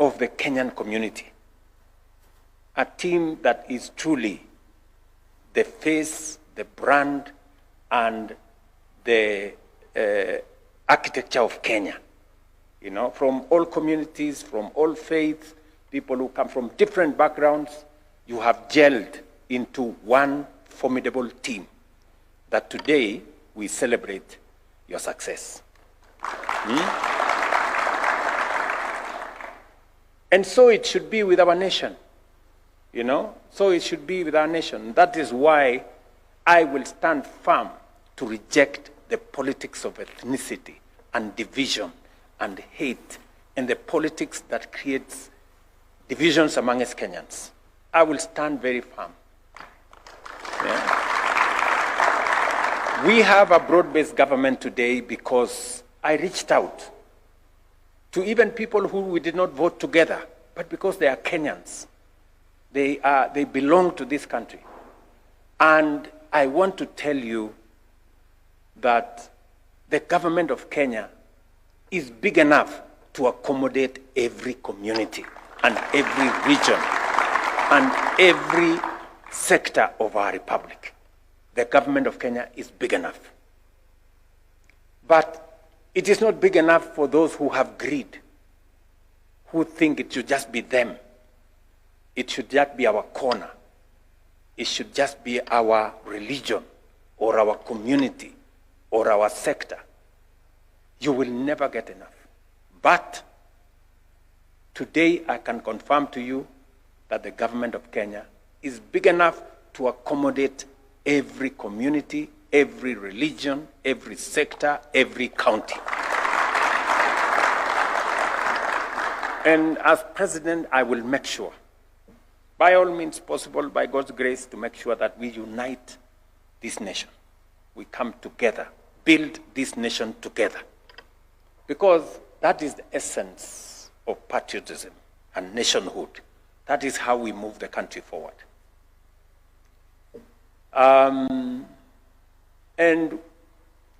of the Kenyan community. A team that is truly the face, the brand, and the architecture of Kenya. You know, from all communities, from all faiths, people who come from different backgrounds, you have gelled into one formidable team that today we celebrate your success. And so it should be with our nation, you know, so it should be with our nation. That is why I will stand firm to reject the politics of ethnicity and division and hate and the politics that creates divisions among us Kenyans. I will stand very firm. Yeah. We have a broad-based government today because I reached out to even people who we did not vote together, but because they are Kenyans. They belong to this country. And I want to tell you that the government of Kenya is big enough to accommodate every community and every region and every sector of our republic. The government of Kenya is big enough. But it is not big enough for those who have greed, who think it should just be them. It should just be our corner. It should just be our religion or our community or our sector. You will never get enough. But today I can confirm to you that the government of Kenya is big enough to accommodate every community, every religion, every sector, every county. And as president, I will make sure, by all means possible, by God's grace, to make sure that we unite this nation. We come together, build this nation together. Because that is the essence of patriotism and nationhood. That is how we move the country forward. And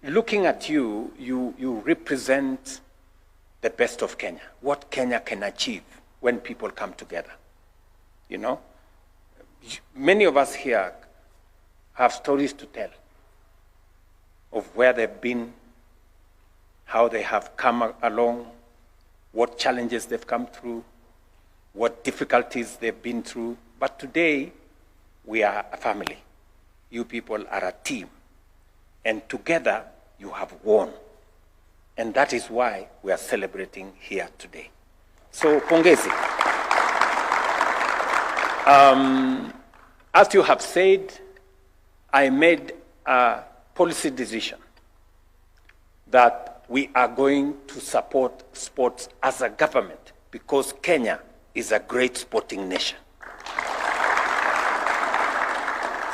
looking at you, you represent the best of Kenya, what Kenya can achieve when people come together. You know, many of us here have stories to tell of where they've been, how they have come along, what challenges they've come through, what difficulties they've been through. But today, we are a family. You people are a team. And together, you have won. And that is why we are celebrating here today. So, pongezi. As you have said, I made a policy decision that we are going to support sports as a government because Kenya is a great sporting nation.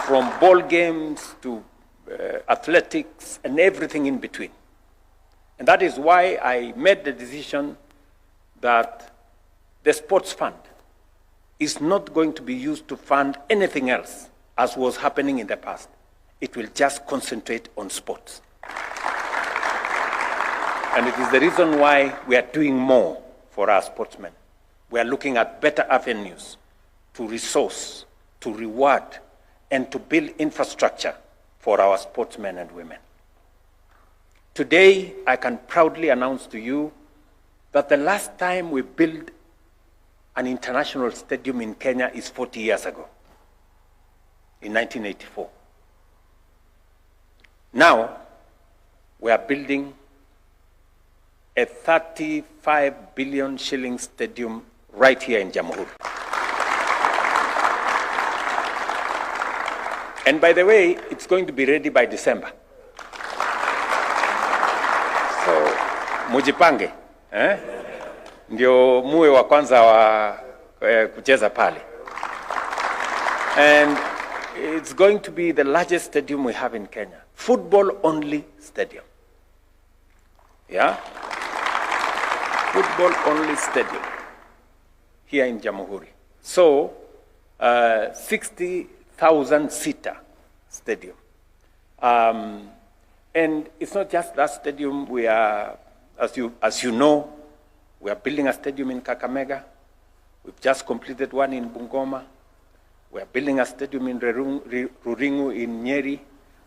From ball games to athletics and everything in between. And that is why I made the decision that the sports fund is not going to be used to fund anything else, as was happening in the past. It will just concentrate on sports. And it is the reason why we are doing more for our sportsmen. We are looking at better avenues to resource, to reward, and to build infrastructure for our sportsmen and women. Today, I can proudly announce to you that the last time we built an international stadium in Kenya is 40 years ago, in 1984. Now, we are building a 35 billion shilling stadium right here in Jamhuri. And by the way, it's going to be ready by December. So, mujipange, ndio muwe wa kwanza wa kucheza pale. And it's going to be the largest stadium we have in Kenya. Football only stadium. Yeah? Football only stadium here in Jamhuri. So, 60,000 seater stadium. And it's not just that stadium. We are, as you know, we are building a stadium in Kakamega. We've just completed one in Bungoma. We are building a stadium in Ruringu in Nyeri.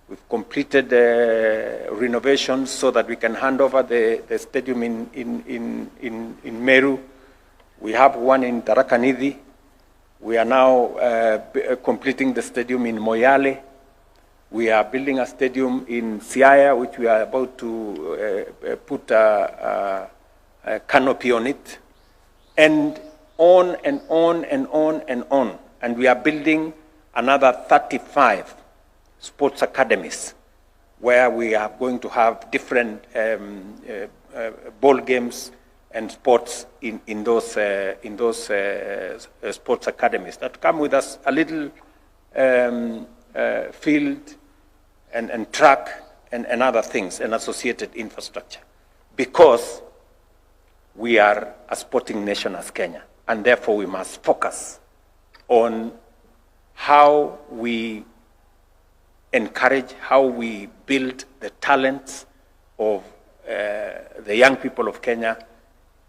We've completed renovations so that we can hand over the stadium in Meru. We have one in Tarakanidhi. We are now completing the stadium in Moyale. We are building a stadium in Siaya, which we are about to put a canopy on it. And on and on and on and on. And we are building another 35 sports academies where we are going to have different ball games and sports in those sports academies that come with us a little field and track and other things and associated infrastructure, because we are a sporting nation as Kenya, and therefore we must focus on how we encourage, how we build the talents of the young people of Kenya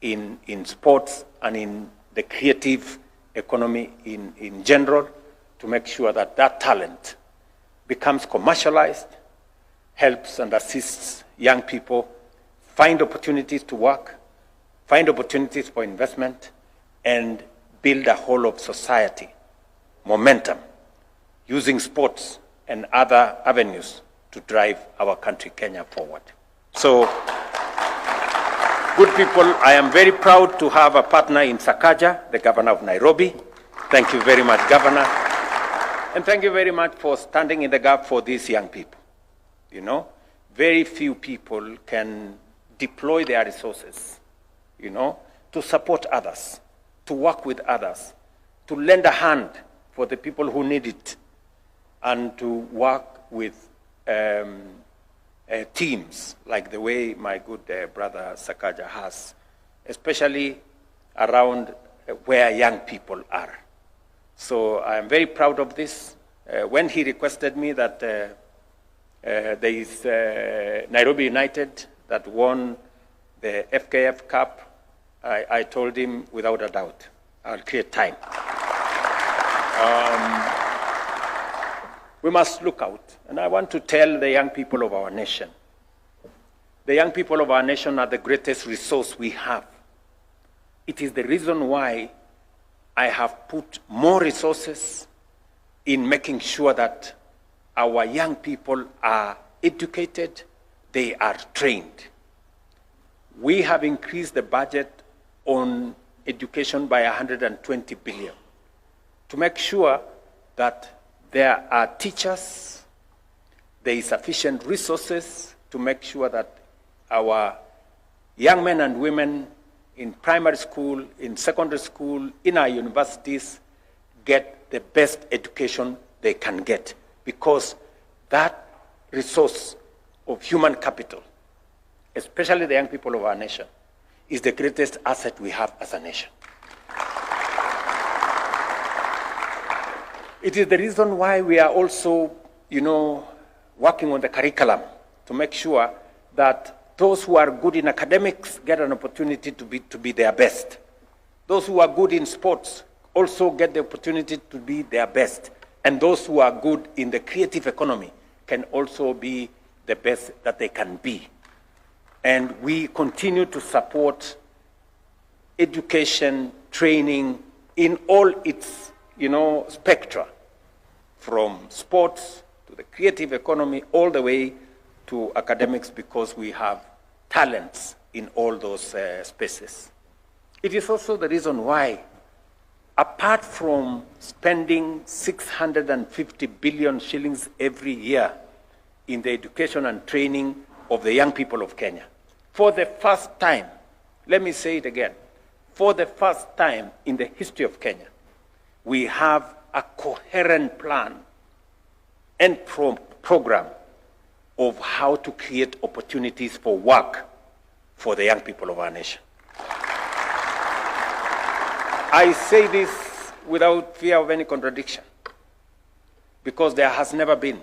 in sports and in the creative economy in general, to make sure that that talent becomes commercialized, helps and assists young people find opportunities to work, find opportunities for investment, and build a whole of society momentum using sports and other avenues to drive our country, Kenya, forward. So, good people, I am very proud to have a partner in Sakaja, the governor of Nairobi. Thank you very much, Governor. And thank you very much for standing in the gap for these young people. You know, very few people can deploy their resources, you know, to support others, to work with others, to lend a hand for the people who need it, and to work with teams like the way my good brother Sakaja has, especially around where young people are. So I'm very proud of this. When he requested me that there is Nairobi United that won the FKF Cup, I told him without a doubt, I'll create time. We must look out. And I want to tell the young people of our nation, the young people of our nation are the greatest resource we have. It is the reason why I have put more resources in making sure that our young people are educated, they are trained. We have increased the budget on education by 120 billion to make sure that there are teachers, there is sufficient resources to make sure that our young men and women in primary school, in secondary school, in our universities get the best education they can get, because that resource of human capital, especially the young people of our nation, is the greatest asset we have as a nation. It is the reason why we are also, you know, working on the curriculum to make sure that those who are good in academics get an opportunity to be their best. Those who are good in sports also get the opportunity to be their best. And those who are good in the creative economy can also be the best that they can be. And we continue to support education, training in all its, you know, spectra, from sports to the creative economy all the way to academics, because we have talents in all those spaces. It is also the reason why, apart from spending 650 billion shillings every year in the education and training of the young people of Kenya, for the first time, let me say it again, for the first time in the history of Kenya, we have a coherent plan and program of how to create opportunities for work for the young people of our nation. I say this without fear of any contradiction, because there has never been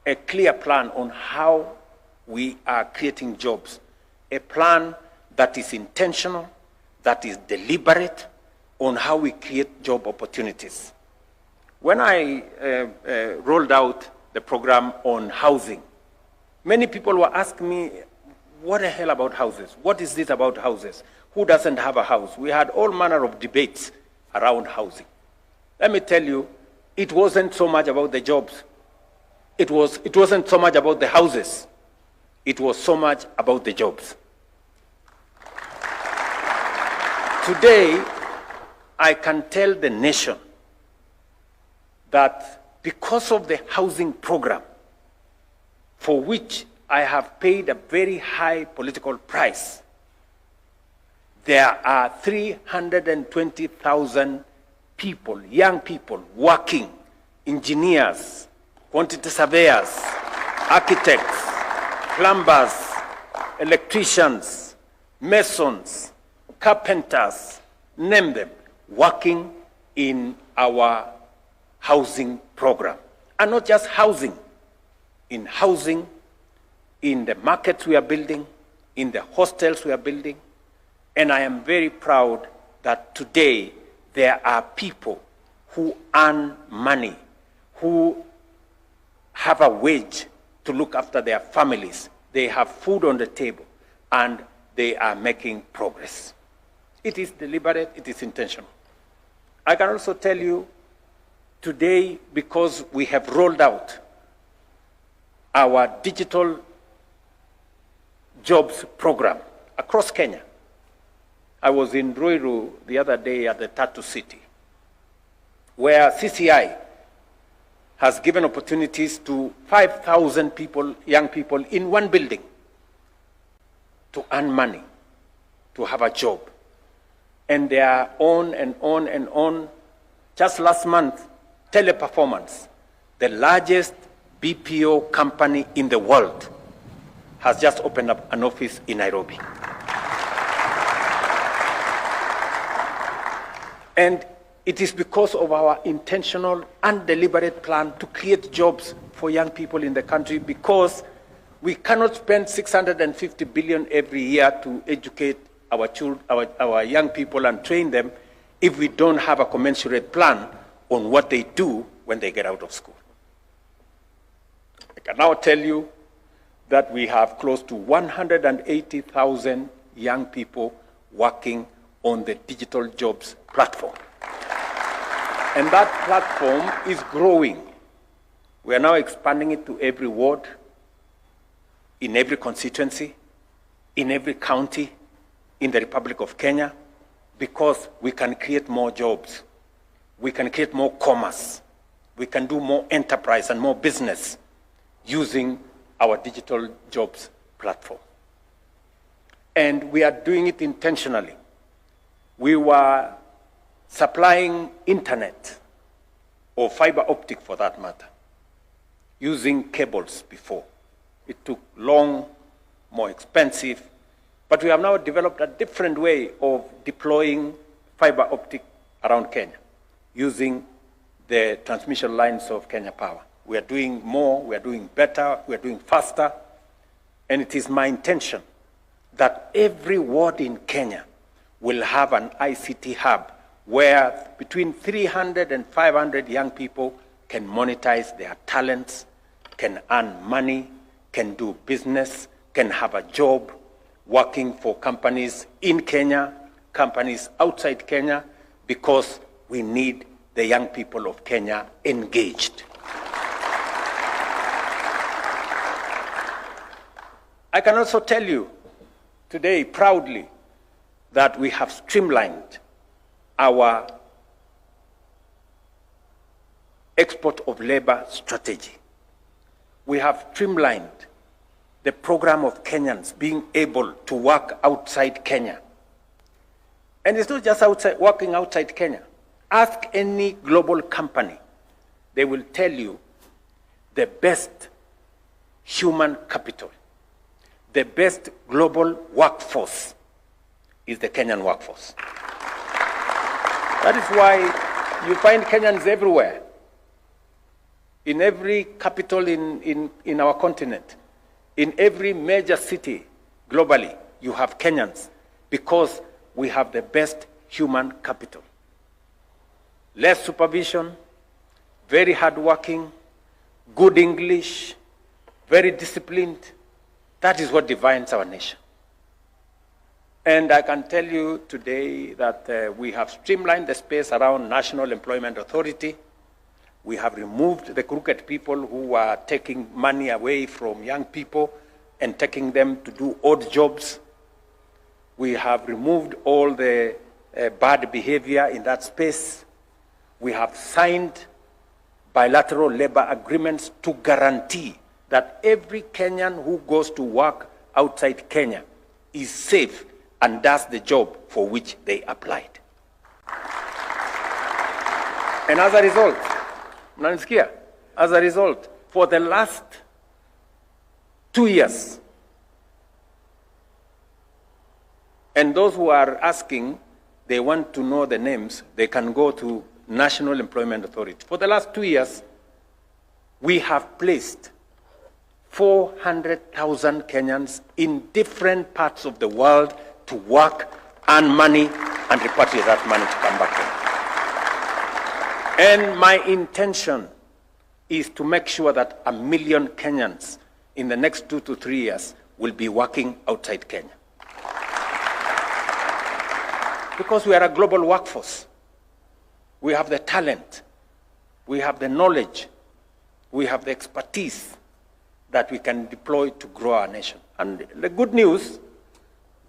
a clear plan on how we are creating jobs, a plan that is intentional, that is deliberate on how we create job opportunities. When I rolled out the program on housing, many people were asking me, what the hell about houses? What is this about houses? Who doesn't have a house? We had all manner of debates around housing. Let me tell you, it wasn't so much about the jobs. It wasn't so much about the houses. It was so much about the jobs. Today, I can tell the nation that because of the housing program, for which I have paid a very high political price, there are 320,000 people, young people, working, engineers, quantity surveyors, architects, plumbers, electricians, masons, carpenters, name them, working in our housing program. And not just housing, in the markets we are building, in the hostels we are building. And I am very proud that today there are people who earn money, who have a wage to look after their families. They have food on the table, and they are making progress. It is deliberate, it is intentional. I can also tell you today, because we have rolled out our digital jobs program across Kenya. I was in Ruiru the other day at the Tattoo City, where CCI has given opportunities to 5,000 people, young people in one building to earn money, to have a job. And they are on and on and on. Just last month, Teleperformance, the largest BPO company in the world, has just opened up an office in Nairobi. And it is because of our intentional and deliberate plan to create jobs for young people in the country, because we cannot spend 650 billion every year to educate our young people and train them if we don't have a commensurate plan on what they do when they get out of school. I can now tell you that we have close to 180,000 young people working on the digital jobs platform. And that platform is growing. We are now expanding it to every ward, in every constituency, in every county in the Republic of Kenya, because we can create more jobs. We can create more commerce. We can do more enterprise and more business using our digital jobs platform. And we are doing it intentionally. We were supplying internet, or fiber optic for that matter, using cables before. It took long, more expensive, but we have now developed a different way of deploying fiber optic around Kenya, using the transmission lines of Kenya Power. We are doing more, we are doing better, we are doing faster, and it is my intention that every ward in Kenya will have an ICT hub where between 300 and 500 young people can monetize their talents, can earn money, can do business, can have a job working for companies in Kenya, companies outside Kenya, because we need the young people of Kenya engaged. I can also tell you today proudly that we have streamlined our export of labor strategy. We have streamlined the program of Kenyans being able to work outside Kenya. And it's not just working outside Kenya. Ask any global company, they will tell you the best human capital, the best global workforce is the Kenyan workforce. That is why you find Kenyans everywhere. In every capital in our continent, in every major city globally, you have Kenyans because we have the best human capital. Less supervision, very hardworking, good English, very disciplined. That is what defines our nation. And I can tell you today that we have streamlined the space around National Employment Authority. We have removed the crooked people who are taking money away from young people and taking them to do odd jobs. We have removed all the bad behavior in that space. We have signed bilateral labor agreements to guarantee that every Kenyan who goes to work outside Kenya is safe and does the job for which they applied. And as a result, mnanisikia, as a result, for the last 2 years, and those who are asking, they want to know the names, they can go to National Employment Authority. For the last 2 years, we have placed 400,000 Kenyans in different parts of the world to work, earn money, and repatriate that money to come back home. And my intention is to make sure that 1 million Kenyans in the next 2 to 3 years will be working outside Kenya. Because we are a global workforce. We have the talent, we have the knowledge, we have the expertise that we can deploy to grow our nation. And the good news,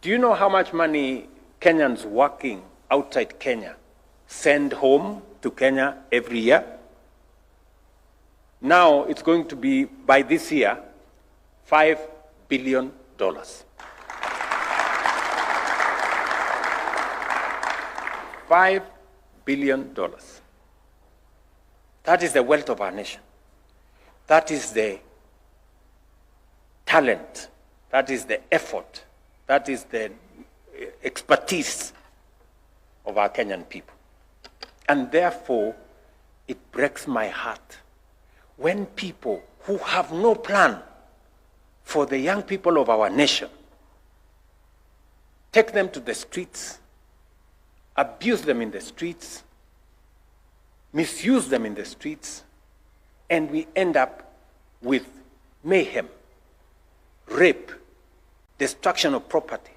do you know how much money Kenyans working outside Kenya send home to Kenya every year? Now it's going to be, by this year, $5 billion. $5 billion. That is the wealth of our nation. That is the talent. That is the effort. That is the expertise of our Kenyan people. And therefore, it breaks my heart when people who have no plan for the young people of our nation take them to the streets, abuse them in the streets, misuse them in the streets, and we end up with mayhem, rape, destruction of property,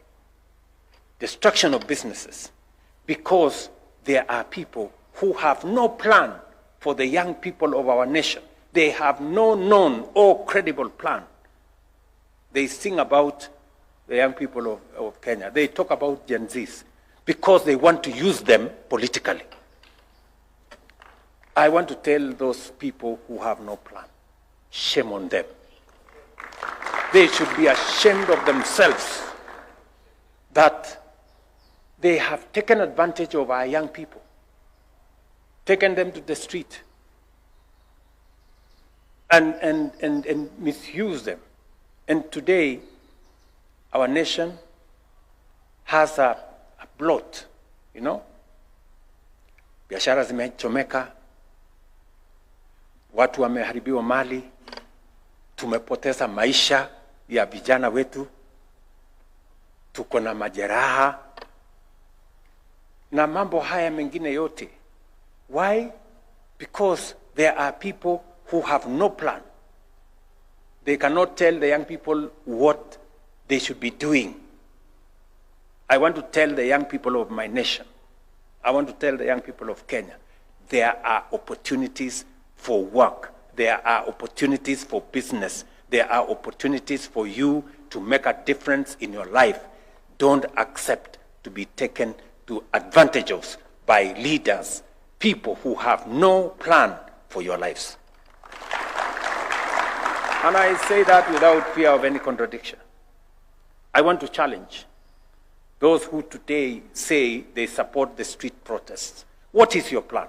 destruction of businesses, because there are people who have no plan for the young people of our nation. They have no known or credible plan. They sing about the young people of Kenya. They talk about Gen Zs because they want to use them politically. I want to tell those people who have no plan, shame on them. They should be ashamed of themselves that they have taken advantage of our young people, taken them to the street, and misuse them. And today, our nation has a blot, you know. Biashara zimechomeka, watu wameharibiwa mali, tumepoteza maisha ya vijana wetu, tuko na majeraha na mambo haya mengine yote. Why? Because there are people who have no plan. They cannot tell the young people what they should be doing. I want to tell the young people of my nation, I want to tell the young people of Kenya, there are opportunities for work. There are opportunities for business. There are opportunities for you to make a difference in your life. Don't accept to be taken to advantage of by leaders, people who have no plan for your lives. And I say that without fear of any contradiction. I want to challenge those who today say they support the street protests. What is your plan?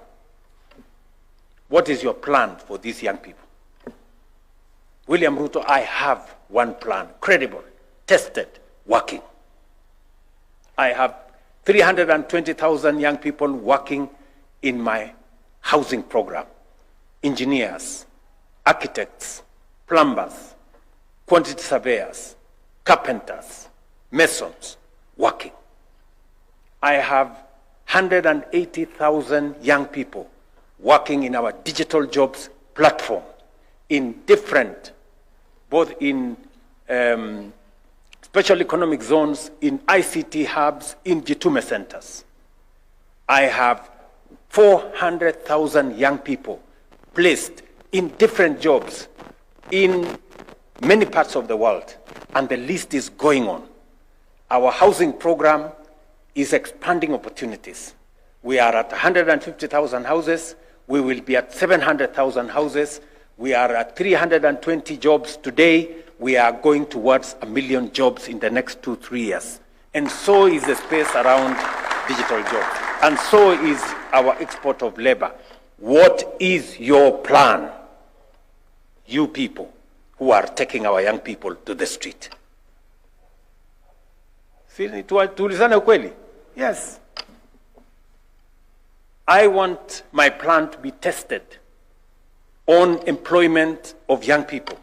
What is your plan for these young people? William Ruto, I have one plan, credible, tested, working. I have 320,000 young people working in my housing program. Engineers, architects, plumbers, quantity surveyors, carpenters, masons working. I have 180,000 young people working in our digital jobs platform in different, both in special economic zones, in ICT hubs, in Gitume centers. I have 400,000 young people placed in different jobs in many parts of the world, and the list is going on. Our housing program is expanding opportunities. We are at 150,000 houses. We will be at 700,000 houses. We are at 320 jobs today. We are going towards 1 million jobs in the next 2-3 years. And so is the space around digital jobs. And so is our export of labor. What is your plan, you people who are taking our young people to the street? Tulizane ukweli? Yes. I want my plan to be tested on employment of young people,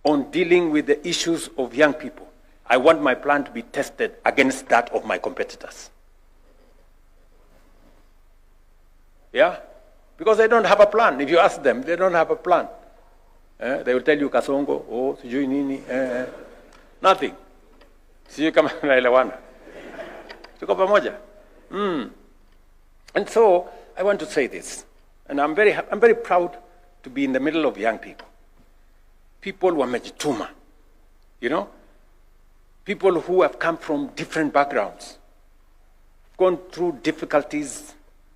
on dealing with the issues of young people. I want my plan to be tested against that of my competitors. Yeah? Because they don't have a plan. If you ask them, they don't have a plan. They will tell you kasongo, oh, sijui nini, nothing. Sijui kama naelewana. Tuko pamoja? And so, I want to say this, and I'm very proud to be in the middle of young people. People wamejituma, you know? People who have come from different backgrounds, gone through difficulties,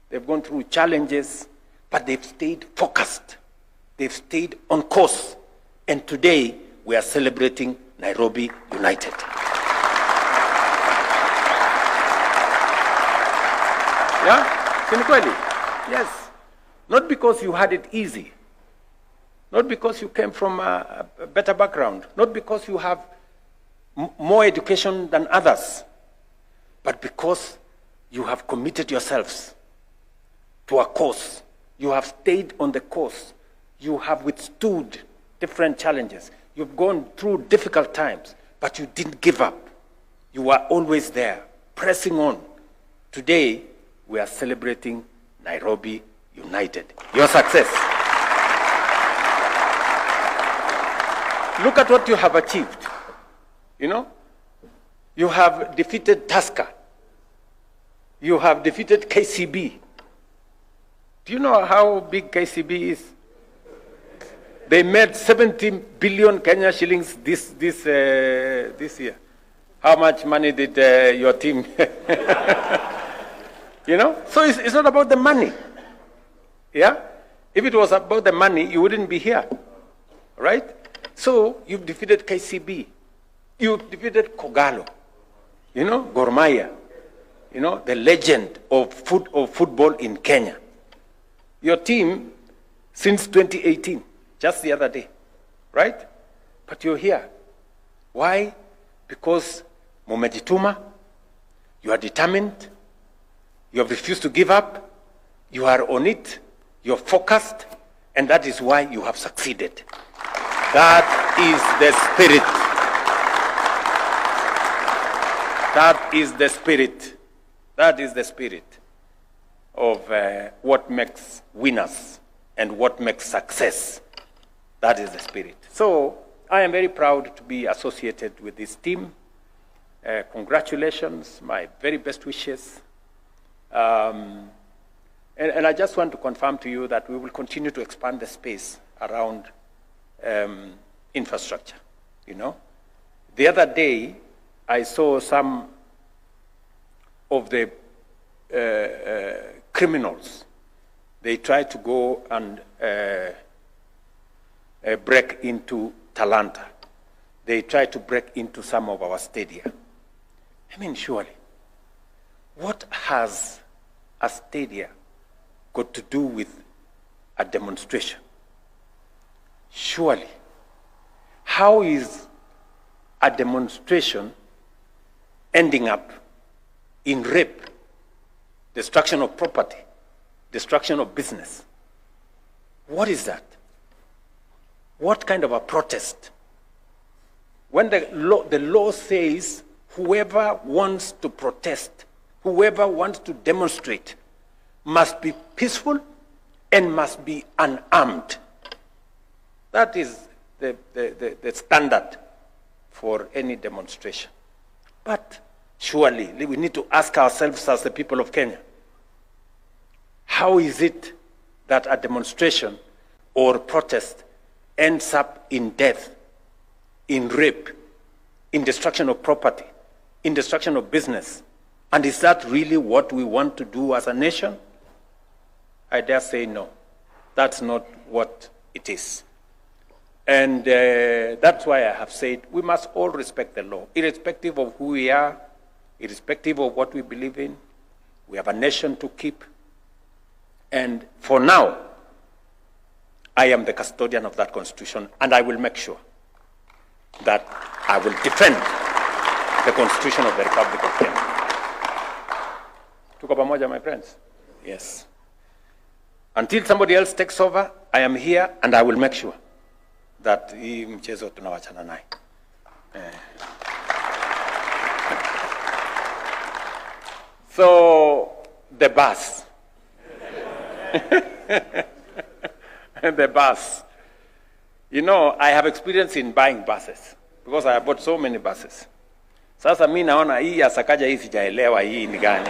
they've gone through challenges, but they've stayed focused. They've stayed on course. And today, we are celebrating Nairobi United. Yeah? Kweli? Yes. Not because you had it easy. Not because you came from a better background. Not because you have more education than others. But because you have committed yourselves to a course. You have stayed on the course. You have withstood different challenges. You've gone through difficult times, but you didn't give up. You were always there, pressing on. Today, we are celebrating Nairobi United. Your success. Look at what you have achieved. You know, you have defeated Tusker. You have defeated KCB. Do you know how big KCB is? They made 70 billion Kenya shillings this year. How much money did your team? You know? So it's not about the money. Yeah? If it was about the money, you wouldn't be here. Right? So you've defeated KCB. You've defeated Kogalo. You know? Gor Mahia. You know? The legend of football in Kenya. Your team, since 2018, just the other day. Right? But you're here. Why? Because mumejituma, you are determined, you have refused to give up, you are on it, you're focused, and that is why you have succeeded. That is the spirit. That is the spirit. That is the spirit of what makes winners and what makes success. That is the spirit. So, I am very proud to be associated with this team. Congratulations, my very best wishes. And I just want to confirm to you that we will continue to expand the space around infrastructure, you know. The other day, I saw some of the criminals. They tried to go and break into Talanta. They tried to break into some of our stadia. I mean, surely, what has a stadia got to do with a demonstration? Surely, how is a demonstration ending up in rape, destruction of property, destruction of business. What is that? What kind of a protest? When the law says whoever wants to protest, whoever wants to demonstrate must be peaceful and must be unarmed. That is the standard for any demonstration. But surely we need to ask ourselves as the people of Kenya, how is it that a demonstration or protest ends up in death, in rape, in destruction of property, in destruction of business? And is that really what we want to do as a nation? I dare say no. That's not what it is. And that's why I have said we must all respect the law, irrespective of who we are, irrespective of what we believe in. We have a nation to keep. And for now, I am the custodian of that constitution, and I will make sure that I will defend the constitution of the Republic of Kenya. Tuko pamoja, my friends? Yes. Until somebody else takes over, I am here, and I will make sure that hii mchezo tunawachana naye. So, the bus. The bus. You know, I have experience in buying buses because I have bought so many buses. Sasa mimi naona hii ya Sakaja hii sijaelewa hii ni gani.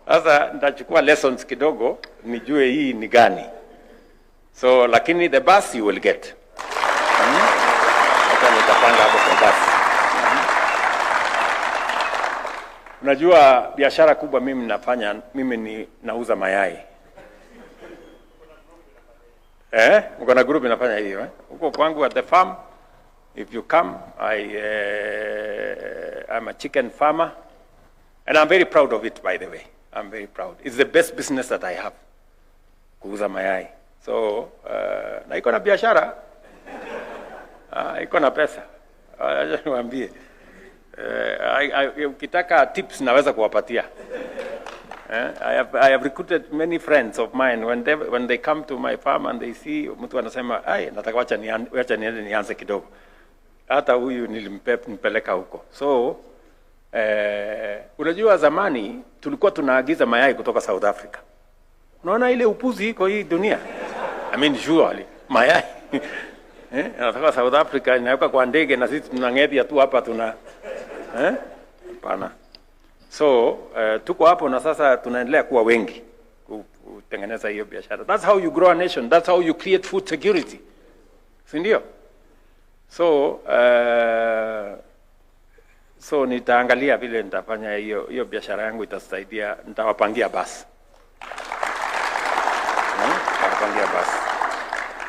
Sasa nitachukua lessons kidogo nijue hii ni gani. So lakini the bus you will get. Hata nitapanga hapo kwa bus. Unajua biashara kubwa mimi nafanya, mimi nauza mayai. Mko na group inafanya hiyo huko kwangu at the farm. If you come, I'm a chicken farmer, and I'm very proud of it, by the way. I'm very proud. It's the best business that I have. Kuuza mayai. So, na iko na biashara. Iko na pesa. Acha niwaambie. Ukitaka tips naweza kuwapatia. I have recruited many friends of mine when they come to my farm and they see mtu anasema ai nataka wacha niende nianze kidogo. Hata huyu nilimpeleka huko. So unajua zamani tulikuwa tunaagiza mayai kutoka South Africa. Unaona ile upuzi iko hii dunia? I mean surely mayai anatoka South Africa inaweka kwa ndege na sisi tunang'etia tu hapa tuna hapana. So tuko hapo na sasa tunaendelea kuwa wengi kutengeneza hiyo biashara. That's how you grow a nation. That's how you create food security. Si ndio? So nitaangalia vile nitafanya hiyo biashara yangu itasaidia, nitawapangia basi. Nitawapangia basi.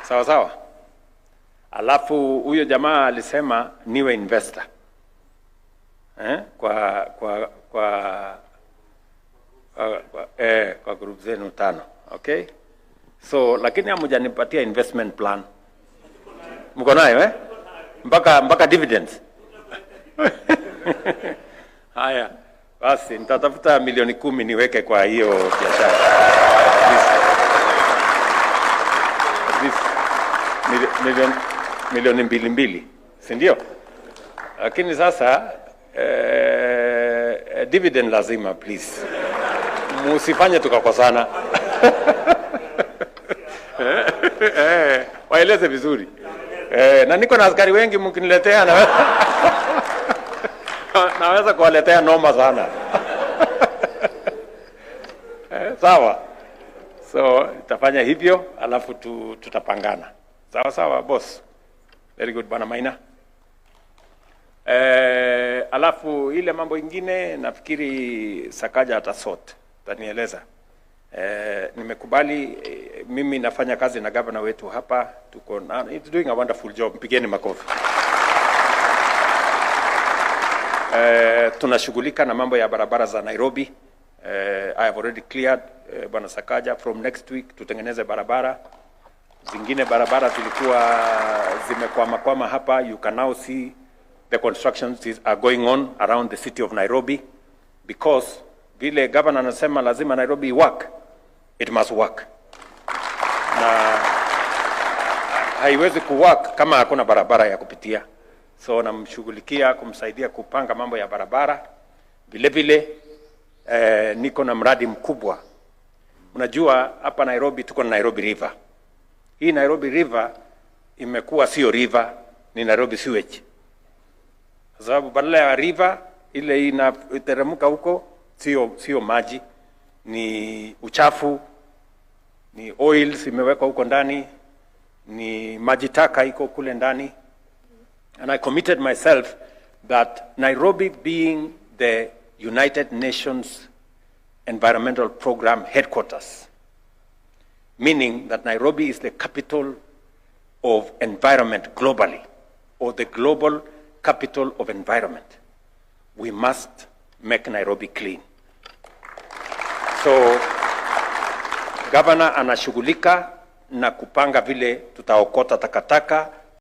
Sawa sawa. Alafu huyo jamaa alisema niwe investor. Kwa group zenu 5, okay? So lakini hamjanipatia investment plan. Mko nayo mpaka dividends. Haya, basi nitatafuta milioni 10 niweke kwa hiyo biashara. Milioni 2, si ndio? Lakini sasa dividend lazima, please. Musifanye tukakosana. Waeleze vizuri. Na niko na askari wengi mkiniletea naweza kuwaletea noma sana. Sawa. So tutafanya hivyo alafu tutapangana. Sawa sawa boss. Very good bwana Maina. Alafu ile mambo ingine nafikiri Sakaja atasort. Tanieleza. Nimekubali mimi nafanya kazi na governor wetu hapa, tuko na it's doing a wonderful job. Mpigeni makofi. Tunashughulika na mambo ya barabara za Nairobi. I have already cleared bwana Sakaja from next week tutengeneze barabara. Zingine barabara zilikuwa zimekwama hapa. You can now see the constructions are going on around the city of Nairobi. because vile governor anasema lazima Nairobi work, it must work. Na haiwezi kuwork kama hakuna barabara ya kupitia. So namshughulikia kumsaidia kupanga mambo ya barabara. Vile vile niko na mradi mkubwa. Unajua hapa Nairobi tuko na Nairobi River. Hii Nairobi River imekuwa sio river, ni Nairobi sewage. Kwa sababu badala ya river ile inateremka huko sio maji, ni uchafu, ni oils imewekwa huko ndani, ni maji taka iko kule ndani. And I committed myself that Nairobi, being the United Nations Environmental Program headquarters, meaning that Nairobi is the capital of environment globally, or the global capital of environment, we must make Nairobi clean. So, Governor anashughulika na kupanga vile tutaokota takataka,